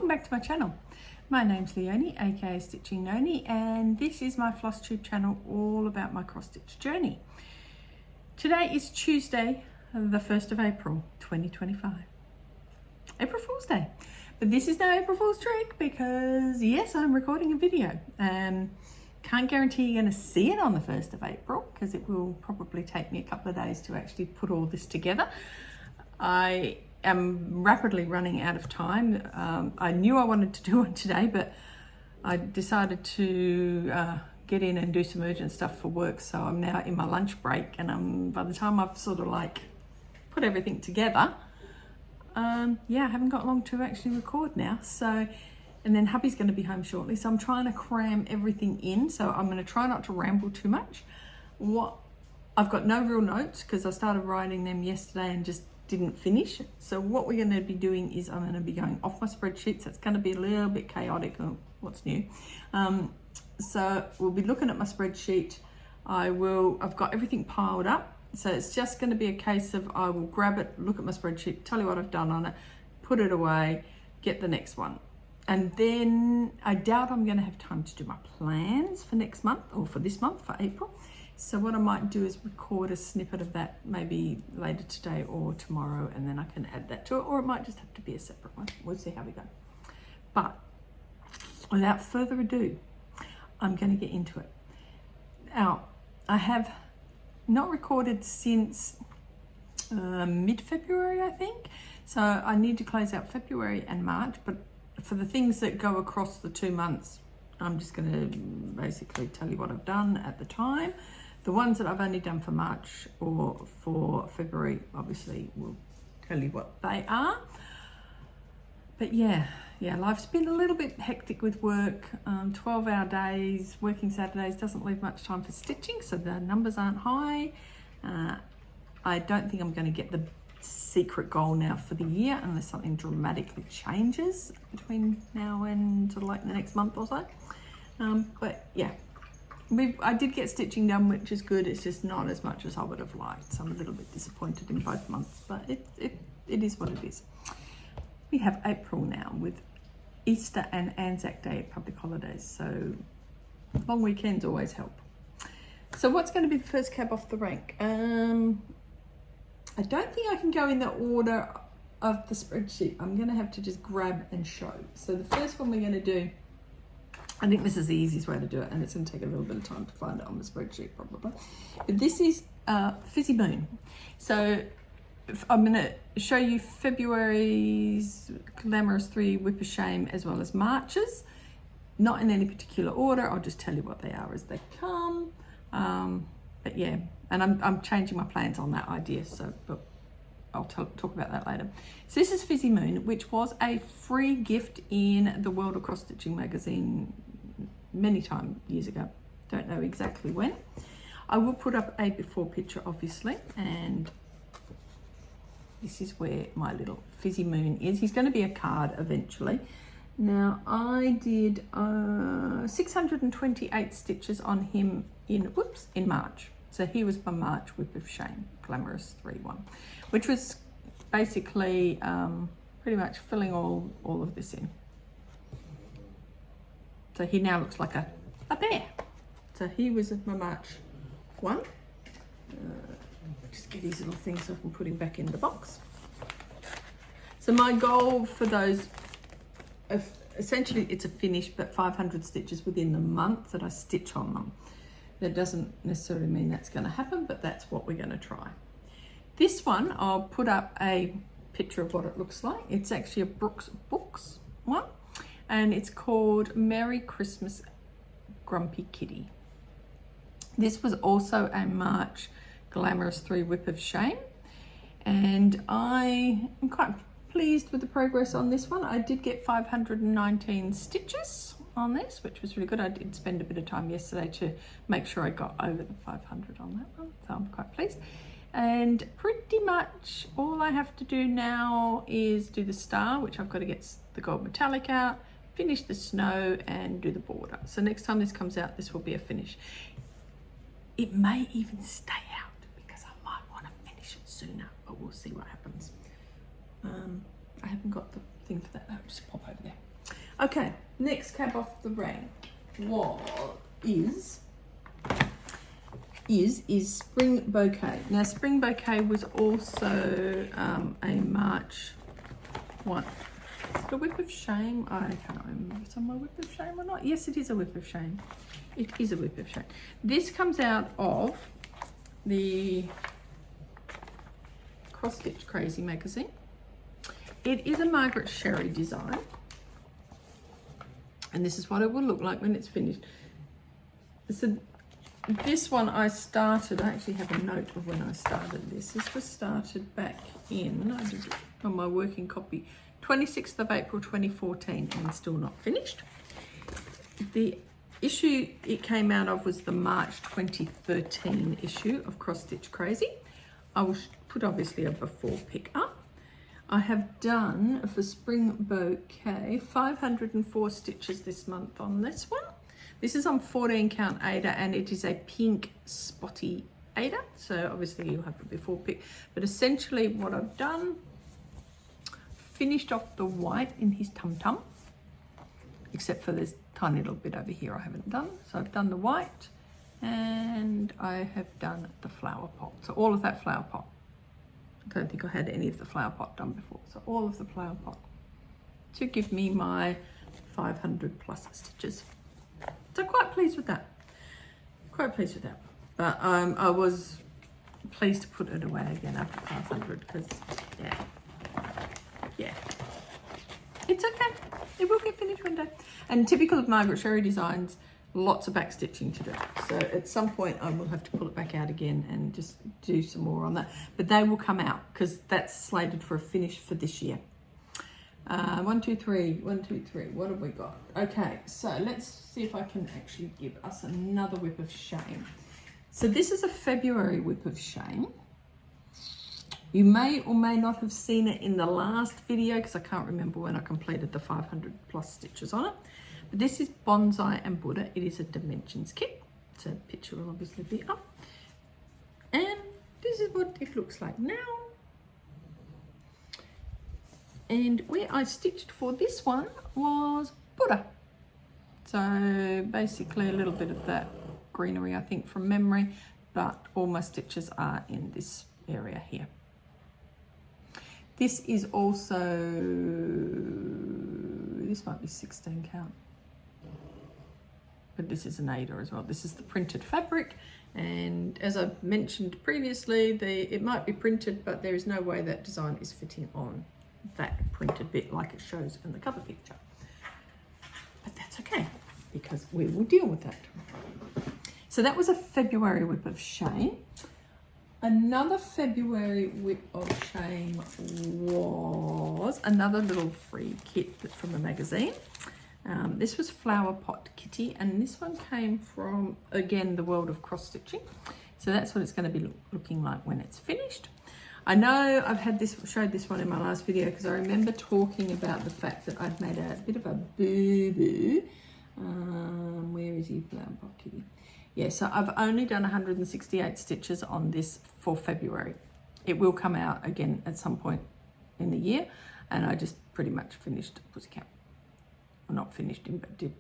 Welcome back to my channel. My name's Leonie, aka Stitching Noni, and this is my Flosstube channel all about my cross stitch journey. Today is Tuesday, the 1st of April 2025. April Fool's Day. But this is no April Fool's trick because yes, I'm recording a video. Can't guarantee you're going to see it on the 1st of April because it will probably take me a couple of days to actually put all this together. I am rapidly running out of time. I knew I wanted to do one today, but I decided to get in and do some urgent stuff for work. So I'm now in my lunch break, and by the time I've sort of like put everything together, yeah, I haven't got long to actually record now. So, and then hubby's going to be home shortly. So I'm trying to cram everything in. So I'm going to try not to ramble too much. I've got no real notes because I started writing them yesterday and just didn't finish. So what we're going to be doing is I'm going to be going off my spreadsheet. So it's going to be a little bit chaotic. What's new? So we'll be looking at my spreadsheet. I've got everything piled up. So it's just going to be a case of I will grab it, look at my spreadsheet, tell you what I've done on it, put it away, get the next one. And then I doubt I'm going to have time to do my plans for next month or for this month, for April. So what I might do is record a snippet of that maybe later today or tomorrow, and then I can add that to it, or it might just have to be a separate one. We'll see how we go. But without further ado, I'm going to get into it. Now, I have not recorded since mid-February, I think. So I need to close out February and March, but for the things that go across the 2 months, I'm just going to basically tell you what I've done at the time. The ones that I've only done for March or for February, obviously, will tell you what they are. But yeah, life's been a little bit hectic with work. 12-hour days, working Saturdays doesn't leave much time for stitching, so the numbers aren't high. I don't think I'm going to get the secret goal now for the year unless something dramatically changes between now and sort of like the next month or so. But yeah, I did get stitching done, which is good. It's just not as much as I would have liked. So I'm a little bit disappointed in both months, but it is what it is. We have April now with Easter and Anzac Day public holidays, so long weekends always help. So what's going to be the first cab off the rank? I don't think I can go in the order of the spreadsheet. I'm going to have to just grab and show. So the first one we're going to do, I think this is the easiest way to do it, and it's going to take a little bit of time to find it on the spreadsheet probably. But this is Fizzy Moon. So I'm going to show you February's Glamorous 3 Whip of Shame as well as March's. Not in any particular order. I'll just tell you what they are as they come. But yeah, and I'm changing my plans on that idea, so but I'll talk about that later. So this is Fizzy Moon, which was a free gift in the World of Cross Stitching magazine many years ago. Don't know exactly when. I will put up a before picture, obviously, and this is where my little Fizzy Moon is. He's going to be a card eventually. Now, I did 628 stitches on him in March. So he was my March Whip of Shame, Glamorous 3-1, which was basically pretty much filling all of this in. So he now looks like a bear. So he was my March one. Just get these little things so I can put him back in the box. So my goal for those, essentially it's a finish, but 500 stitches within the month that I stitch on them. That doesn't necessarily mean that's going to happen, but that's what we're going to try. This one, I'll put up a picture of what it looks like. It's actually a Brooks Books one, and it's called Merry Christmas Grumpy Kitty. This was also a March Glamorous 3 Whip of Shame, and I am quite pleased with the progress on this one. I did get 519 stitches on this, which was really good. I did spend a bit of time yesterday to make sure I got over the 500 on that one, so I'm quite pleased. And pretty much all I have to do now is do the star, which I've got to get the gold metallic out, finish the snow, and do the border. So next time this comes out, this will be a finish. It may even stay out because I might want to finish it sooner, but we'll see what happens. I haven't got the thing for that. I'll just pop over there. Okay, next cab off the rank is Spring Bouquet. Now, Spring Bouquet was also a March one. Is it a Whip of Shame? I can't remember if it's on my Whip of Shame or not. Yes, it is a Whip of Shame. It is a Whip of Shame. This comes out of the Cross Stitch Crazy magazine. It is a Margaret Sherry design. And this is what it will look like when it's finished. So this one I actually have a note of when I started this. This was started back in, I did it on my working copy, 26th of April 2014, and still not finished. The issue it came out of was the March 2013 issue of Cross Stitch Crazy. I will put obviously a before pick up. I have done for Spring Bouquet 504 stitches this month on this one. This is on 14 count Aida, and it is a pink spotty Aida. So obviously you'll have the before pick, but essentially what I've done, finished off the white in his tum-tum, except for this tiny little bit over here I haven't done. So I've done the white and I have done the flower pot. So all of that flower pot. I don't think I had any of the flower pot done before. So all of the flower pot to give me my 500 plus stitches. So quite pleased with that. Quite pleased with that. But I was pleased to put it away again after 500 because, yeah. It's okay. It will get finished one day. And typical of Margaret Sherry designs, lots of back stitching to do. So at some point I will have to pull it back out again and just do some more on that. But they will come out because that's slated for a finish for this year. 1, 2, 3, 1, 2, 3. What have we got? Okay, so let's see if I can actually give us another Whip of Shame. So this is a February Whip of Shame. You may or may not have seen it in the last video because I can't remember when I completed the 500 plus stitches on it. But this is Bonsai and Buddha. It is a dimensions kit. So picture will obviously be up. And this is what it looks like now. And where I stitched for this one was Buddha. So basically a little bit of that greenery, I think, from memory, but all my stitches are in this area here. This is also, this might be 16 count, but this is an Aida as well. This is the printed fabric, and as I've mentioned previously, it might be printed, but there is no way that design is fitting on that printed bit like it shows in the cover picture. But that's okay, because we will deal with that. So that was a February Whip of Shame. Another February Whip of Shame was another little free kit from the magazine. This was Flower Pot Kitty, and this one came from, again, the world of cross stitching. So that's what it's going to be looking like when it's finished. I know I've had this, showed this one in my last video because I remember talking about the fact that I've made a bit of a boo-boo. Where is he, Flower Pot Kitty? Yeah, so I've only done 168 stitches on this for February. It will come out again at some point in the year, and I just pretty much finished Pussycat. Well, not finished him, but did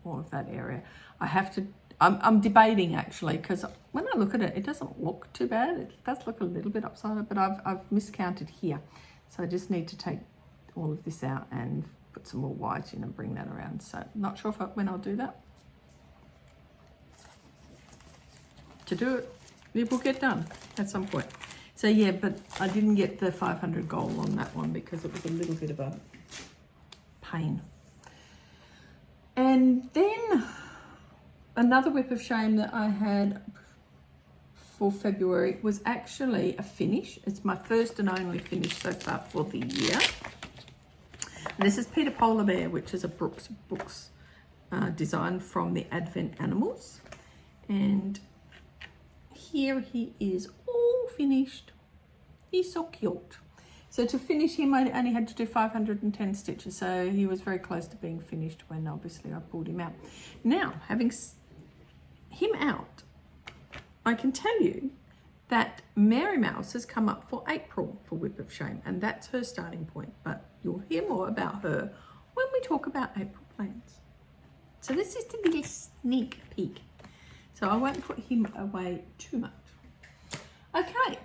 all of that area. I have to, I'm debating actually, because when I look at it, it doesn't look too bad. It does look a little bit upside down, but I've miscounted here. So I just need to take all of this out and put some more white in and bring that around. So not sure when I'll do that. To do it, it will get done at some point. So yeah, but I didn't get the 500 goal on that one because it was a little bit of a pain. And then another Whip of Shame that I had for February was actually a finish. It's my first and only finish so far for the year. And this is Peter Polar Bear, which is a Brooks Books design from the Advent Animals. And here he is all finished. He's so cute. So to finish him, I only had to do 510 stitches. So he was very close to being finished when obviously I pulled him out. Now, having him out, I can tell you that Mary Mouse has come up for April for Whip of Shame, and that's her starting point. But you'll hear more about her when we talk about April plans. So this is a little sneak peek. So I won't put him away too much. Okay,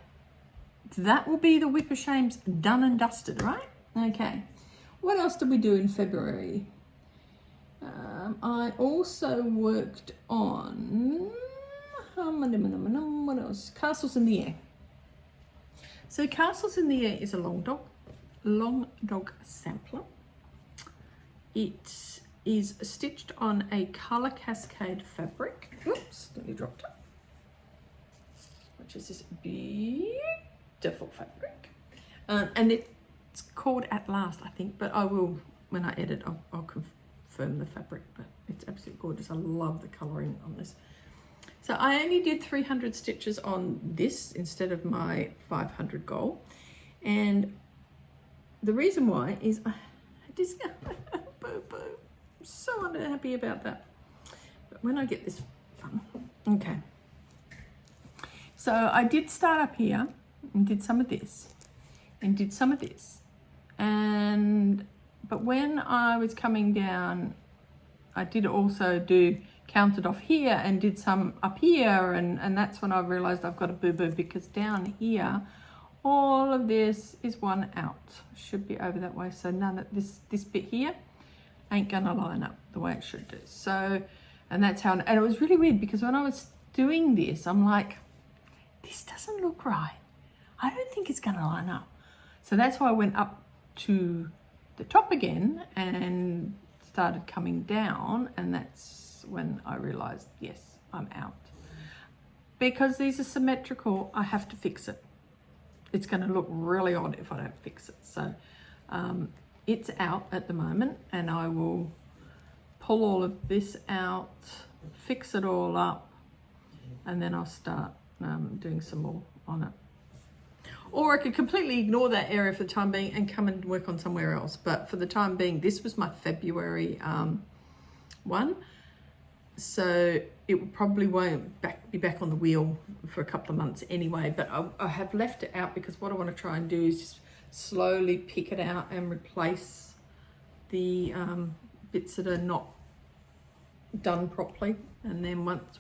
so that will be the WIP of Shames done and dusted, right? Okay, what else did we do in February? I also worked on, what else? Castles in the Air. So Castles in the Air is a long dog sampler. It is stitched on a colour cascade fabric. Oops, nearly dropped it. Which is this beautiful fabric. And it's called At Last, I think, but I will, when I edit, I'll confirm the fabric, but it's absolutely gorgeous. I love the colouring on this. So I only did 300 stitches on this instead of my 500 goal. And the reason why is I just boo-boo. I'm so unhappy about that. But when I get this done, okay. So I did start up here and did some of this and did some of this. But when I was coming down, I did also counted off here and did some up here, and that's when I realized I've got a boo-boo, because down here, all of this is one out. Should be over that way, so none of this bit here ain't gonna line up the way it should do. So, and that's how, and it was really weird because when I was doing this, I'm like, this doesn't look right. I don't think it's gonna line up. So that's why I went up to the top again and started coming down, and that's when I realized, yes, I'm out. Because these are symmetrical, I have to fix it. It's gonna look really odd if I don't fix it. So it's out at the moment, and I will pull all of this out, fix it all up, and then I'll start doing some more on it. Or I could completely ignore that area for the time being and come and work on somewhere else. But for the time being, this was my February one. So it probably won't be back on the wheel for a couple of months anyway. But I have left it out because what I want to try and do is just slowly pick it out and replace the bits that are not done properly. And then once,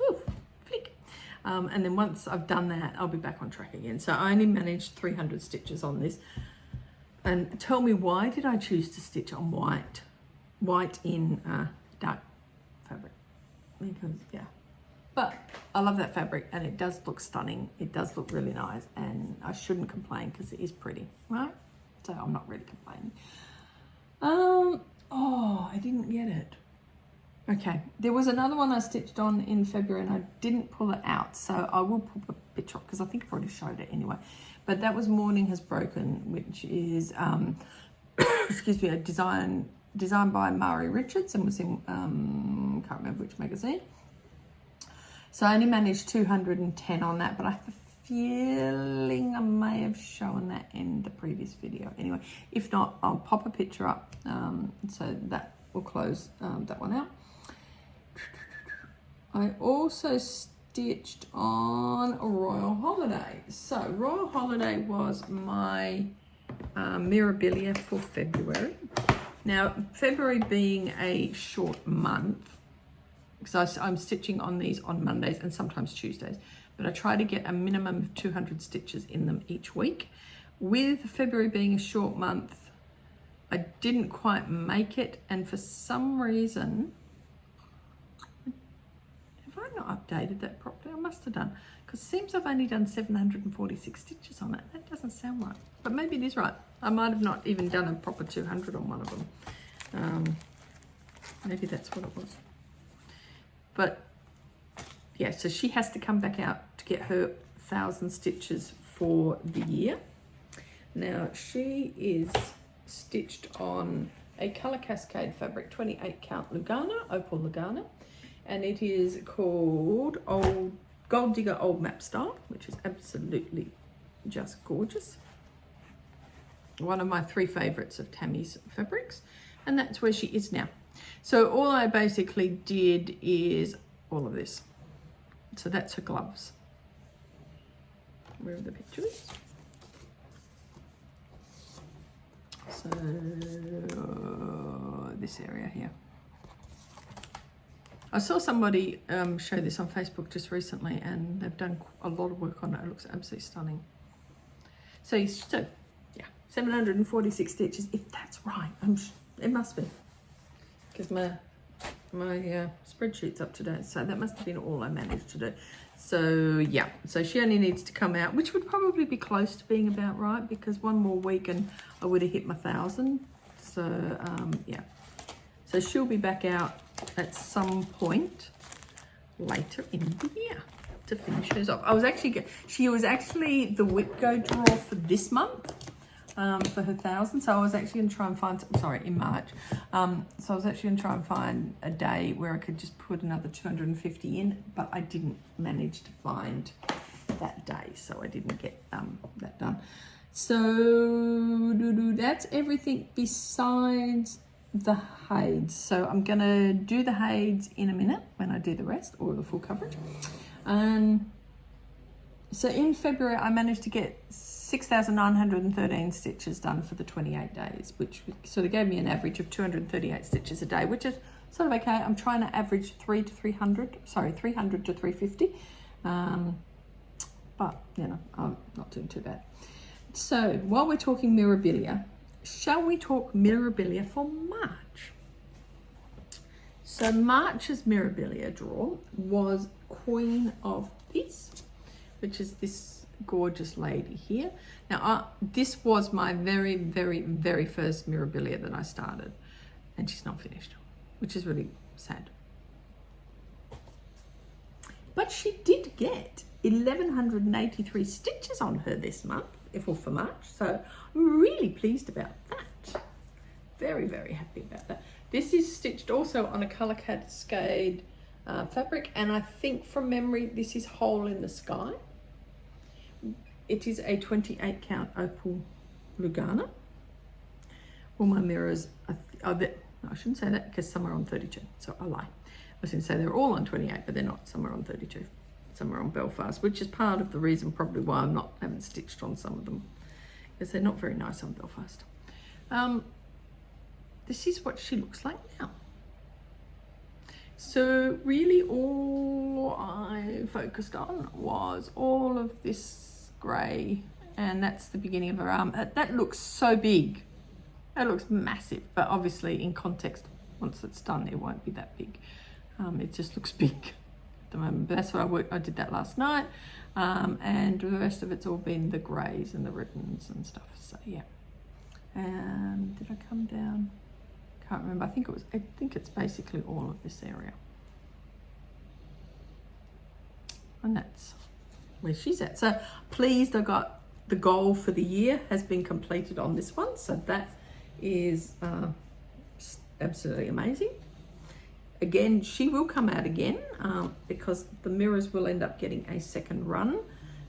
flick. And then once I've done that, I'll be back on track again. So I only managed 300 stitches on this. And tell me, why did I choose to stitch on white in dark fabric? Because, yeah. But I love that fabric, and it does look stunning. It does look really nice, and I shouldn't complain because it is pretty, right? So I'm not really complaining. Oh, I didn't get it. Okay, there was another one I stitched on in February and I didn't pull it out, so I will pull a picture up because I think I've already showed it anyway. But that was Morning Has Broken, which is, excuse me, a design by Mari Richards, and was in, can't remember which magazine. So I only managed 210 on that, but I have a feeling I may have shown that in the previous video. Anyway, if not, I'll pop a picture up, so that will close that one out. I also stitched on Royal Holiday. So Royal Holiday was my Mirabilia for February. Now, February being a short month, because I'm stitching on these on Mondays and sometimes Tuesdays, but I try to get a minimum of 200 stitches in them each week. With February being a short month, I didn't quite make it, and for some reason, have I not updated that properly? I must have done, because it seems I've only done 746 stitches on it. That doesn't sound right, but maybe it is right. I might have not even done a proper 200 on one of them. Maybe that's what it was. But yeah, so she has to come back out to get her 1,000 stitches for the year. Now she is stitched on a colour cascade fabric, 28 count Lugana, Opal Lugana, and it is called Gold Digger Old Map Style, which is absolutely just gorgeous. One of my 3 favourites of Tammy's fabrics, and that's where she is now. So all I basically did is all of this. So that's her gloves. Where are the pictures? So this this area here. I saw somebody show this on Facebook just recently, and they've done a lot of work on it. It looks absolutely stunning. So yeah, 746 stitches, if that's right. It must be, because my spreadsheet's up to date, so that must have been all I managed to do. So yeah, so she only needs to come out, which would probably be close to being about right, because one more week and I would have hit my 1,000. So yeah, so she'll be back out at some point later in the year to finish hers off. She was actually the WIP go draw for this month, for her 1,000. So I was actually going to try and find, sorry, in March. So I was actually going to try and find a day where I could just put another 250 in, but I didn't manage to find that day, so I didn't get that done. So that's everything besides the heids. So I'm going to do the heids in a minute when I do the rest, or the full coverage. So in February, I managed to get 6,913 stitches done for the 28 days, which sort of gave me an average of 238 stitches a day, which is sort of okay. I'm trying to average 300 to 350. But, you know, I'm not doing too bad. So while we're talking Mirabilia, shall we talk Mirabilia for March? So March's Mirabilia draw was Queen of Peace, which is this gorgeous lady here. Now, this was my very, very, very first Mirabilia that I started, and she's not finished, which is really sad. But she did get 1,183 stitches on her this month, for March, so I'm really pleased about that. Very, very happy about that. This is stitched also on a colour cascade fabric, and I think from memory this is Hole in the Sky. It is a 28 count opal Lugana. All my mirrors are no, I shouldn't say that, because some are on 32, so I lie. I was going to say they're all on 28, but they're not. Some are on 32, some are on Belfast, which is part of the reason probably why I haven't stitched on some of them, because they're not very nice on Belfast. This is what she looks like now. So really all I focused on was all of this grey, and that's the beginning of her arm. That looks so big. That looks massive, but obviously in context, once it's done, it won't be that big. It just looks big at the moment, but that's what I did that last night. And the rest of it's all been the greys and the ribbons and stuff, so yeah. Did I come down? Can't remember. I think it's basically all of this area. And that's where she's at. So pleased, I got the goal for the year has been completed on this one. So that is absolutely amazing. Again, she will come out again because the mirrors will end up getting a second run.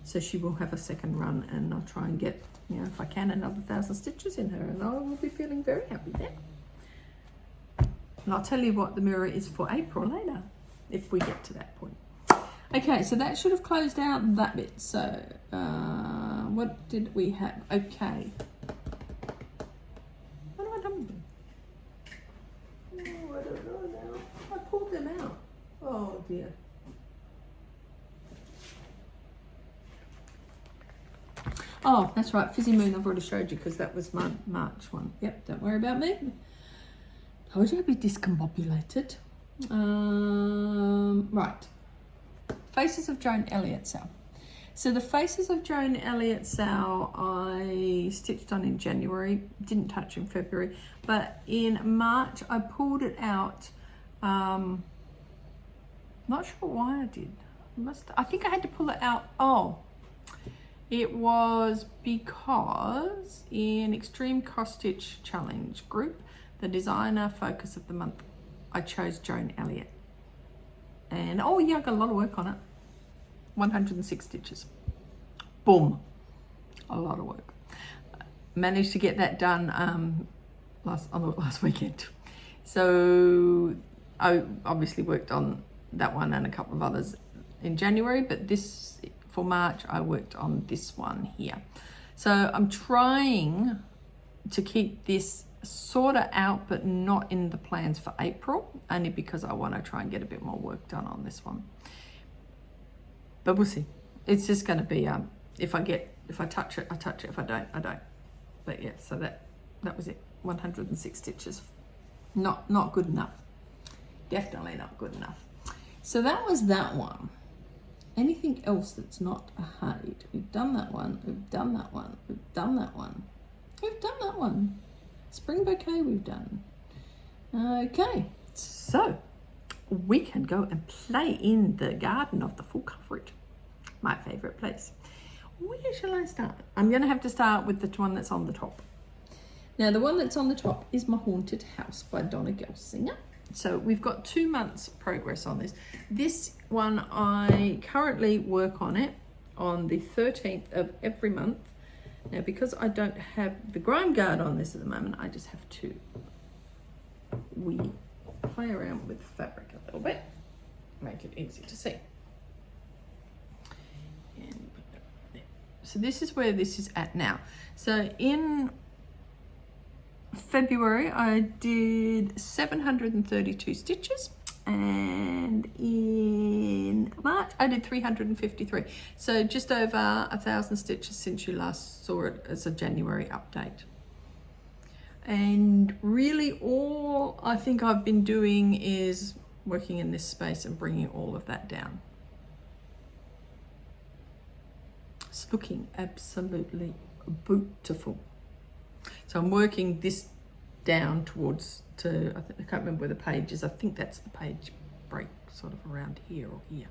So she will have a second run, and I'll try and get, you know, if I can, another 1,000 stitches in her, and I will be feeling very happy there. And I'll tell you what the mirror is for April later, if we get to that point. Okay, so that should have closed out that bit. So what did we have? Okay. What have I done with them? Oh, I don't know now. I pulled them out. Oh dear. Oh, that's right. Fizzy Moon, I've already showed you, because that was my March one. Yep, don't worry about me. Told you I'd be discombobulated. Right. Faces of Joan Elliott Sow. So the Faces of Joan Elliott Sow I stitched on in January, didn't touch in February, but in March I pulled it out. Not sure why I did. I think I had to pull it out. Oh, it was because in Extreme Cross Stitch Challenge group, the designer focus of the month, I chose Joan Elliott. And oh yeah, I got a lot of work on it. 106 stitches. Boom. A lot of work. Managed to get that done last weekend. So I obviously worked on that one and a couple of others in January, but this, for March, I worked on this one here. So I'm trying to keep this sort of out, but not in the plans for April, only because I want to try and get a bit more work done on this one. But we'll see. It's just going to be, if I touch it, I touch it. If I don't, I don't. But yeah, so that was it. 106 stitches. Not good enough. Definitely not good enough. So that was that one. Anything else that's not a hide? We've done that one. We've done that one. We've done that one. We've done that one. Spring bouquet we've done. Okay, so we can go and play in the garden of the full coverage. My favourite place. Where shall I start? I'm going to have to start with the one that's on the top. Now, the one that's on the top is My Haunted House by Donna Gelsinger. So we've got 2 months progress on this. This one, I currently work on it on the 13th of every month. Now, because I don't have the grime guard on this at the moment, I just have to play around with fabric a little bit, make it easy to see. And put that there. So this is where this is at now. So in February, I did 732 stitches, and in March I did 353. So just over 1,000 stitches since you last saw it as a January update. And really all I think I've been doing is working in this space and bringing all of that down. It's looking absolutely beautiful. So I'm working this down towards I can't remember where the page is. I think that's the page break, sort of around here or here.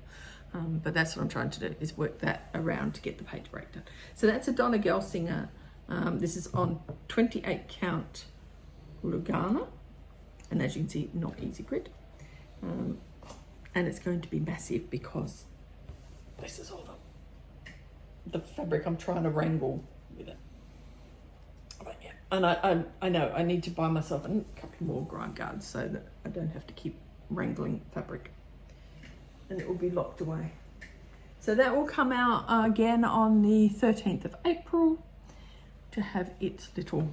But that's what I'm trying to do, is work that around to get the page break done. So that's a Donna Gelsinger. This is on 28 count Lugana, and as you can see, not easy grid. And it's going to be massive because this is all the fabric I'm trying to wrangle with it. But yeah, and I know I need to buy myself a couple more grime guards so that I don't have to keep wrangling fabric, and it will be locked away. So that will come out again on the 13th of April to have its little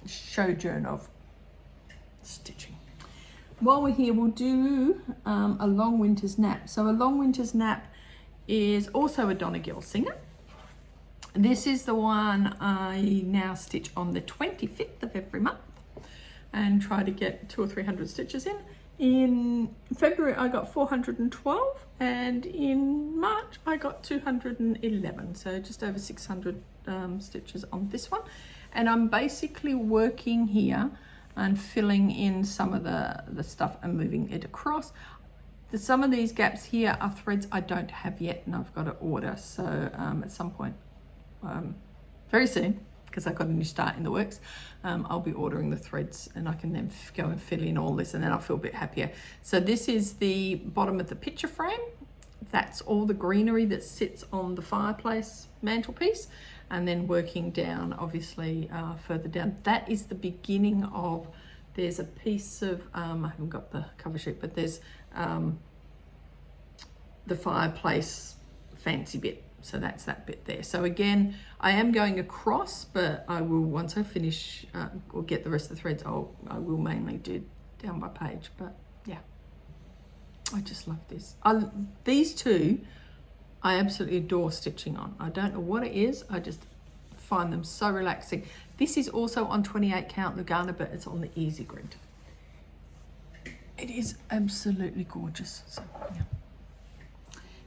sojourn of stitching. While we're here, we'll do a long winter's nap. So a long winter's nap is also a Donna Gelsinger. This is the one I now stitch on the 25th of every month and try to get 200 or 300 stitches in. In February I got 412, and in March I got 211, so just over 600 stitches on this one. And I'm basically working here and filling in some of the stuff and moving it across. Some of these gaps here are threads I don't have yet, and I've got to order. So at some point, very soon, because I've got a new start in the works, I'll be ordering the threads, and I can then go and fill in all this, and then I'll feel a bit happier. So this is the bottom of the picture frame. That's all the greenery that sits on the fireplace mantelpiece, and then working down, obviously, further down. That is the beginning of, there's a piece of, I haven't got the cover sheet, but there's the fireplace fancy bit. So that's that bit there. So again, I am going across, but I will, once I finish or get the rest of the threads, I will mainly do down by page. But yeah, I just love this. These two, I absolutely adore stitching on. I don't know what it is. I just find them so relaxing. This is also on 28 count Lugana, but it's on the easy grid. It is absolutely gorgeous. So yeah.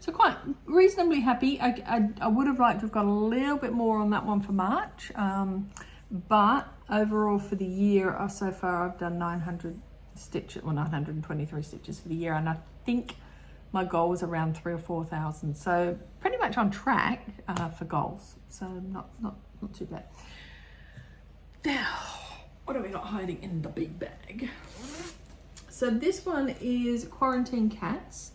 So quite reasonably happy. I would have liked to have got a little bit more on that one for March, but overall for the year, so far I've done 900 stitches, well 923 stitches for the year, and I think my goal was around 3,000 or 4,000. So pretty much on track for goals. So not too bad. Now, what have we got hiding in the big bag? So this one is Quarantine Cats.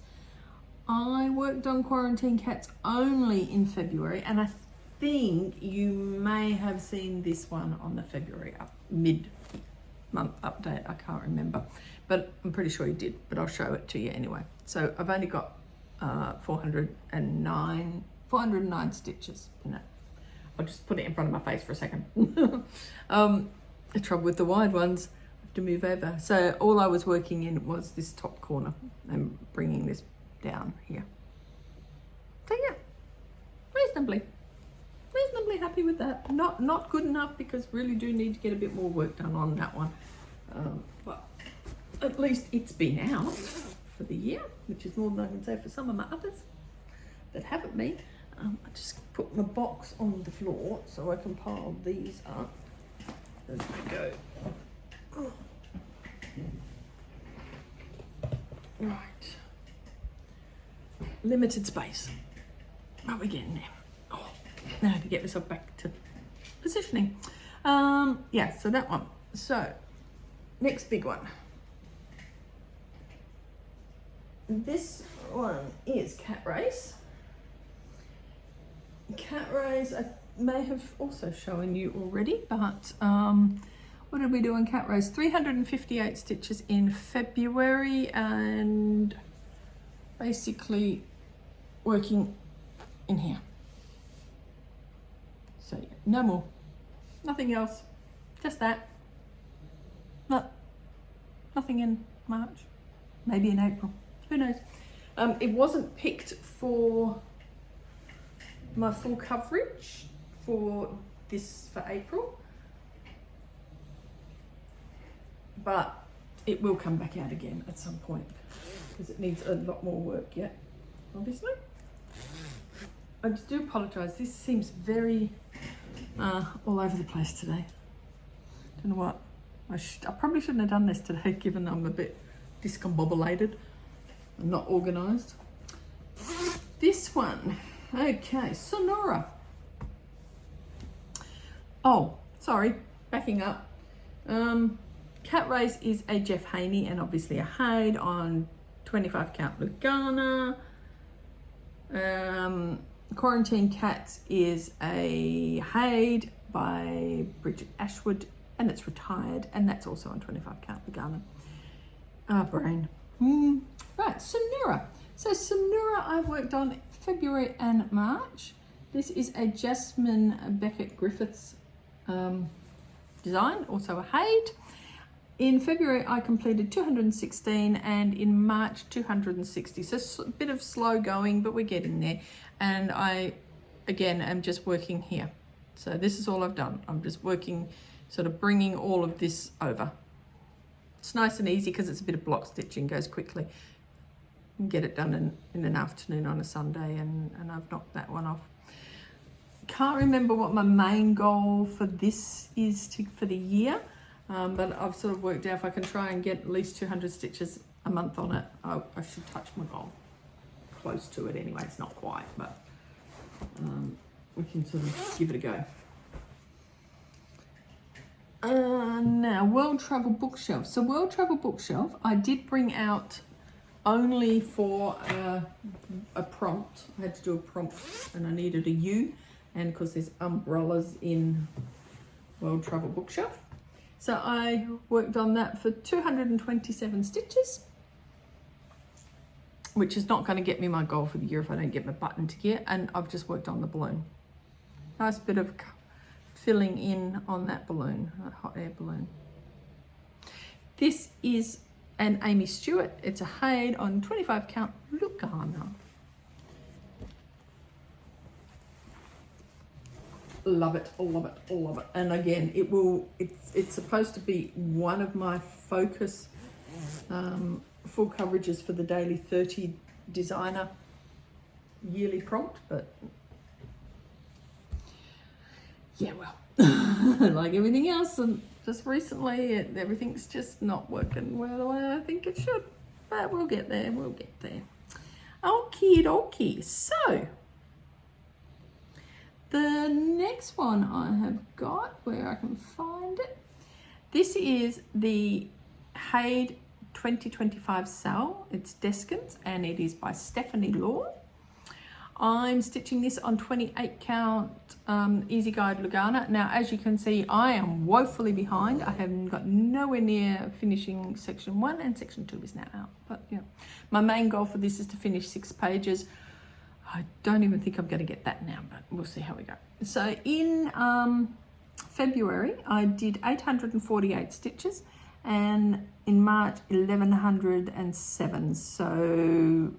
I worked on Quarantine Cats only in February, and I think you may have seen this one on the February mid-month update. I can't remember, but I'm pretty sure you did, but I'll show it to you anyway. So I've only got 409 stitches in it. I'll just put it in front of my face for a second. The trouble with the wide ones, I have to move over. So all I was working in was this top corner and bringing this down here. So yeah, reasonably happy with that. Not good enough, because really do need to get a bit more work done on that one. But at least it's been out for the year, which is more than I can say for some of my others that haven't been. I just put my box on the floor so I can pile these up as we go. Oh. Right. Limited space. But we're getting there. Oh, now to get myself back to positioning. Yeah, so that one. So, next big one. This one is Cat Race. Cat Race, I may have also shown you already, but what did we do on Cat Race? 358 stitches in February, and basically working in here. So yeah, no more, nothing else, just that. Nothing in March, maybe in April, who knows. It wasn't picked for my full coverage for April, but it will come back out again at some point because it needs a lot more work yet, obviously. I do apologise, this seems very all over the place today. Don't know what, I probably shouldn't have done this today, given I'm a bit discombobulated and not organised. This one, okay, Sonora. Oh, sorry, backing up. Cat Race is a Jeff Haney and obviously a Haid on 25 count Lugana. Quarantine Cats is a Haid by Bridget Ashwood, and it's retired, and that's also on 25 count Lugana. Brain. Right, Sonora. So Sonora I've worked on February and March. This is a Jasmine Beckett Griffiths design, also a Haid. In February I completed 216 and in March 260. So a bit of slow going, but we're getting there. And I, again, am just working here. So this is all I've done. I'm just working, sort of bringing all of this over. It's nice and easy because it's a bit of block stitching, goes quickly. You can get it done in an afternoon on a Sunday, and I've knocked that one off. Can't remember what my main goal for this is for the year, but I've sort of worked out if I can try and get at least 200 stitches a month on it, I should touch my goal. Close to it anyway, it's not quite, but we can sort of give it a go. Now, World Travel Bookshelf. So World Travel Bookshelf, I did bring out only for a prompt. I had to do a prompt and I needed a U, and because there's umbrellas in World Travel Bookshelf. So I worked on that for 227 stitches, which is not going to get me my goal for the year if I don't get my button to gear, and I've just worked on the balloon. Nice bit of filling in on that balloon, that hot air balloon. This is an Amy Stewart. It's a Haid on 25 count Lugana. Love it, love it, love it. And again, it's supposed to be one of my focus full coverages for the Daily 30 Designer yearly prompt, but yeah, well, like everything else, and just recently everything's just not working well the way I think it should, but we'll get there, we'll get there. Okie dokie. So the next one I have got, where I can find it, this is the Haid 2025 Sal. It's Deskins and it is by Stephanie Law. I'm stitching this on 28 count Easy Guide Lugana. Now, as you can see, I am woefully behind. I have got nowhere near finishing section 1, and section 2 is now out. But yeah, my main goal for this is to finish 6 pages. I don't even think I'm going to get that now, but we'll see how we go. So in February, I did 848 stitches, and in March, 1107. So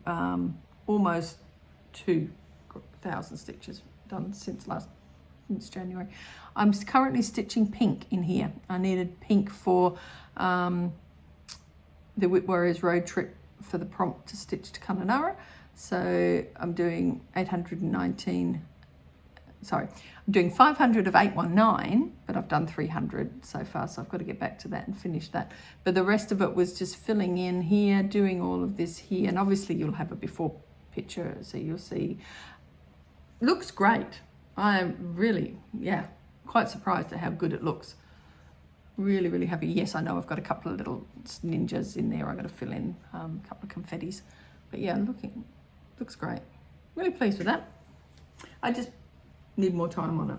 almost 2,000 stitches done since January. I'm currently stitching pink in here. I needed pink for the WIP Warriors road trip for the prompt to stitch to Kununurra. So I'm doing 819, sorry, I'm doing 500 of 819, but I've done 300 so far, so I've got to get back to that and finish that. But the rest of it was just filling in here, doing all of this here, and obviously you'll have a before picture, so you'll see. Looks great. I'm really, yeah, quite surprised at how good it looks. Really, really happy. Yes, I know I've got a couple of little ninjas in there. I've got to fill in a couple of confettis. But yeah, looks great. Really pleased with that. I just need more time on it.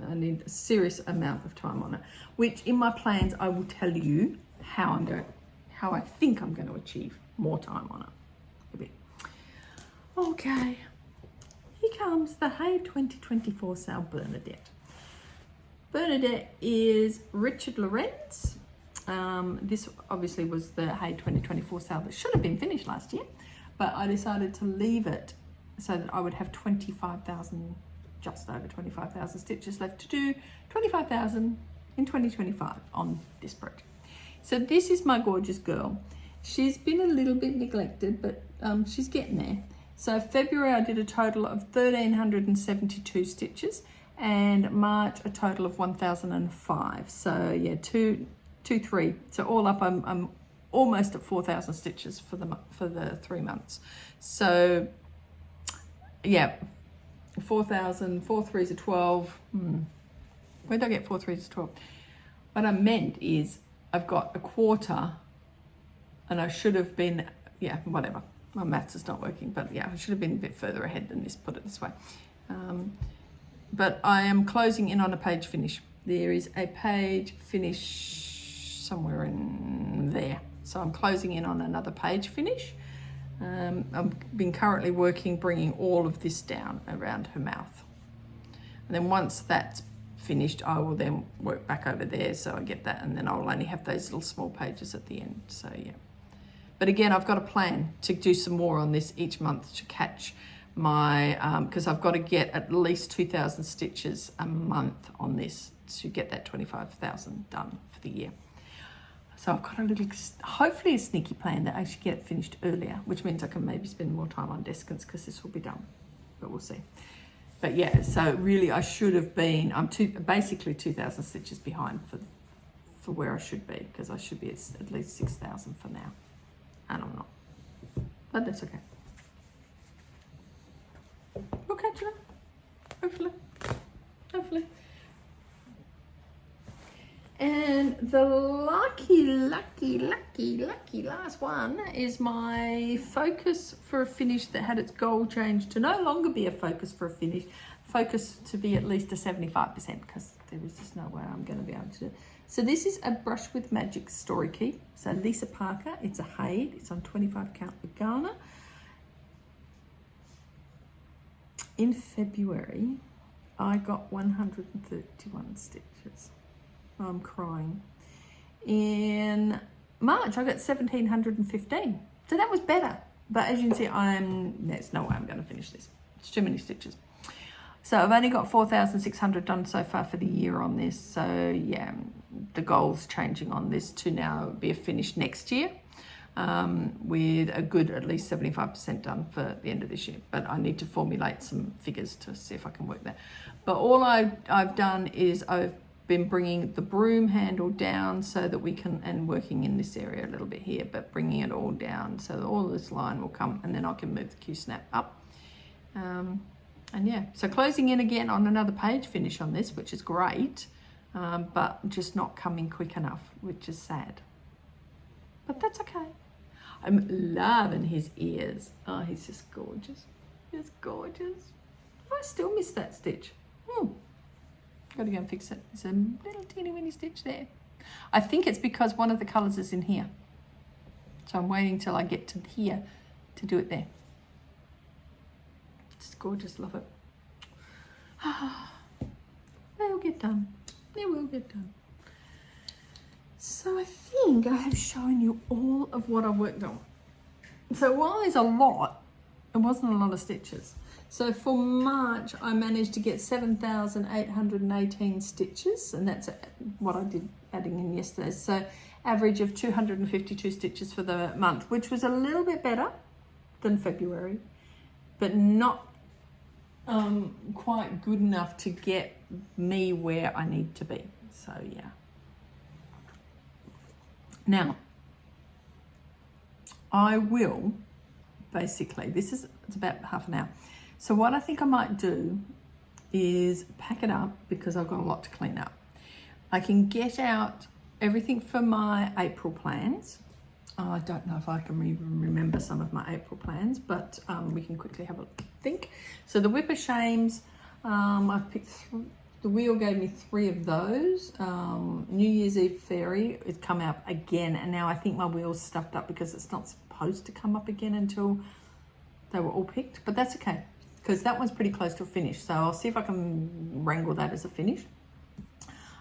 I need a serious amount of time on it, which in my plans, I will tell you how I think I'm going to achieve more time on it. A bit. Okay. Here comes the Hay 2024 sale Bernadette. Bernadette is Richard Lorenz. This obviously was the Hay 2024 sale that should have been finished last year, but I decided to leave it so that I would have 25,000, just over 25,000 stitches left to do, 25,000 in 2025 on this project. So this is my gorgeous girl. She's been a little bit neglected, but she's getting there. So February I did a total of 1,372 stitches, and March a total of 1,005. So yeah, three. So all up, I'm almost at 4,000 stitches for the 3 months. So yeah, 4,000, 4 threes are 12. Where did I get 4 threes are 12? What I meant is I've got a quarter, and I should have been, yeah, whatever. My maths is not working, but yeah, I should have been a bit further ahead than this, put it this way. But I am closing in on a page finish. There is a page finish somewhere in there. So I'm closing in on another page finish. I've been currently bringing all of this down around her mouth. And then once that's finished, I will then work back over there so I get that, and then I'll only have those little small pages at the end. So yeah. But again, I've got a plan to do some more on this each month to catch my, because I've got to get at least 2,000 stitches a month on this to get that 25,000 done for the year. So I've got a little, hopefully a sneaky plan that I should get it finished earlier, which means I can maybe spend more time on deskins because this will be done, but we'll see. But yeah, so really I should have been, I'm basically 2,000 stitches behind for where I should be, because I should be at least 6,000 for now. And I'm not, but that's okay. We'll catch you, hopefully. And the lucky last one is my focus for a finish that had its goal changed to no longer be a focus for a finish, focus to be at least a 75%, because there is just no way I'm going to be able to do it. So this is a Brush with Magic Story Keep. So Lisa Parker, it's a Haid, it's on 25 count Lugana. In February, I got 131 stitches. I'm crying. In March, I got 1,715. So that was better. But as you can see, there's no way I'm going to finish this. It's too many stitches. So I've only got 4,600 done so far for the year on this. So yeah, the goal's changing on this to now be a finish next year, with a good at least 75% done for the end of this year. But I need to formulate some figures to see if I can work that. But all I've done is I've been bringing the broom handle down so that we can, and working in this area a little bit here, but bringing it all down so that all this line will come, and then I can move the Q-snap up. And yeah, so closing in again on another page finish on this, which is great, but just not coming quick enough, which is sad. But that's okay. I'm loving his ears. Oh, he's just gorgeous. He's gorgeous. I still miss that stitch. Got to go and fix it. There's a little teeny weeny stitch there. I think it's because one of the colours is in here. So I'm waiting till I get to here to do it there. It's gorgeous, love it. They'll get done. It will get done. So I think I have shown you all of what I worked on. So while there's a lot, it wasn't a lot of stitches. So for March, I managed to get 7,818 stitches, and that's what I did adding in yesterday. So average of 252 stitches for the month, which was a little bit better than February, but not quite good enough to get me where I need to be. So yeah. Now, I will basically, it's about half an hour. So what I think I might do is pack it up because I've got a lot to clean up. I can get out everything for my April plans. I don't know if I can even remember some of my April plans, but we can quickly have a think. So the WIP of Shames, I've picked the wheel gave me 3 of those. New Year's Eve Fairy, it's come out again, and now I think my wheel's stuffed up because it's not supposed to come up again until they were all picked, but that's okay because that one's pretty close to a finish, so I'll see if I can wrangle that as a finish.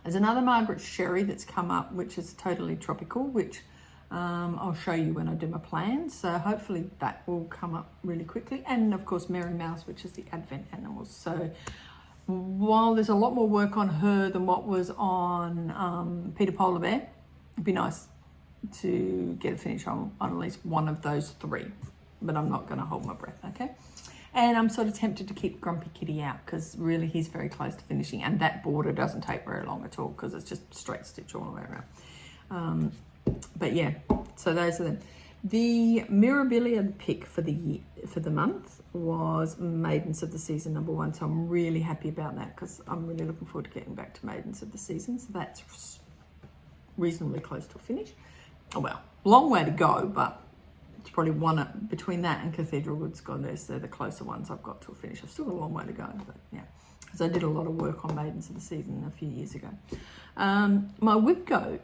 There's another Margaret Sherry that's come up, which is totally tropical, which I'll show you when I do my plans, so hopefully that will come up really quickly. And of course Mary Mouse, which is the Advent Animals. So while there's a lot more work on her than what was on Peter Polar Bear, it'd be nice to get a finish on at least one of those 3, but I'm not going to hold my breath, okay? And I'm sort of tempted to keep Grumpy Kitty out because really he's very close to finishing, and that border doesn't take very long at all because it's just straight stitch all the way around. But yeah, so those are them. The Mirabilia pick for the month was Maidens of the Season #1, so I'm really happy about that because I'm really looking forward to getting back to Maidens of the Season. So that's reasonably close to a finish. Oh well, long way to go, but it's probably one between that and Cathedral Woods Goddess. They're the closer ones I've got to a finish. I've still got a long way to go, but yeah, because I did a lot of work on Maidens of the Season a few years ago. My WIP go.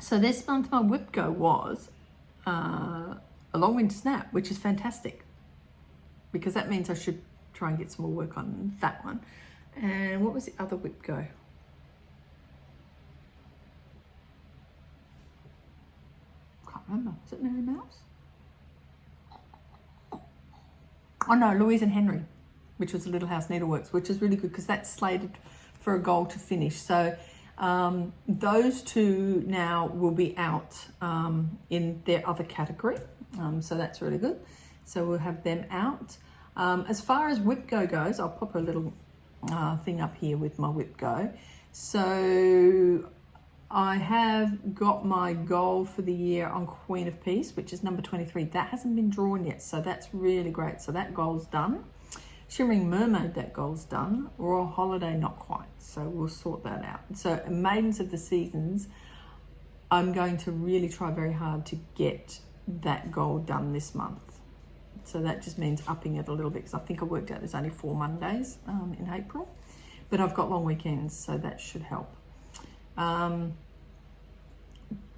So this month my WIP go was a long winter snap, which is fantastic because that means I should try and get some more work on that one. And what was the other WIP go? Can't remember. Was it Mary Mouse? Oh no, Louise and Henry, which was the Little House Needleworks, which is really good because that's slated for a goal to finish. So those 2 now will be out in their other category, so that's really good. So we'll have them out. As far as WIP go goes, I'll pop a little thing up here with my WIP go. So I have got my goal for the year on Queen of Peace, which is number 23. That hasn't been drawn yet, so that's really great. So that goal's done. Shimmering Mermaid, that goal's done. Royal Holiday, not quite. So we'll sort that out. So Maidens of the Seasons, I'm going to really try very hard to get that goal done this month. So that just means upping it a little bit because I think I worked out there's only 4 Mondays in April, but I've got long weekends, so that should help.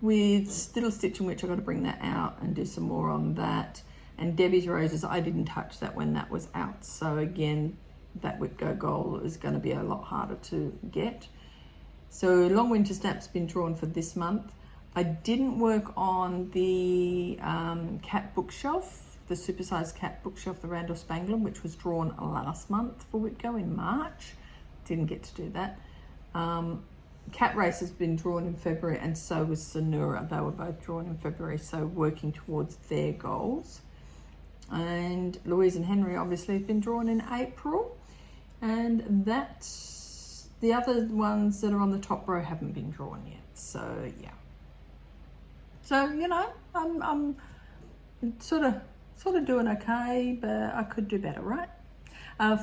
With Stiddle Stitching, which I've got to bring that out and do some more on that. And Debbie's Roses, I didn't touch that when that was out. So again, that WIP go goal is going to be a lot harder to get. So Long Winter Snap's been drawn for this month. I didn't work on the cat bookshelf, the supersized cat bookshelf, the Randall Spangler, which was drawn last month for WIP go in March. Didn't get to do that. Cat Race has been drawn in February, and so was Sonura. They were both drawn in February, so working towards their goals. And Louise and Henry obviously have been drawn in April, and that's the other ones that are on the top row haven't been drawn yet. So yeah. So you know, I'm sort of doing okay, but I could do better, right?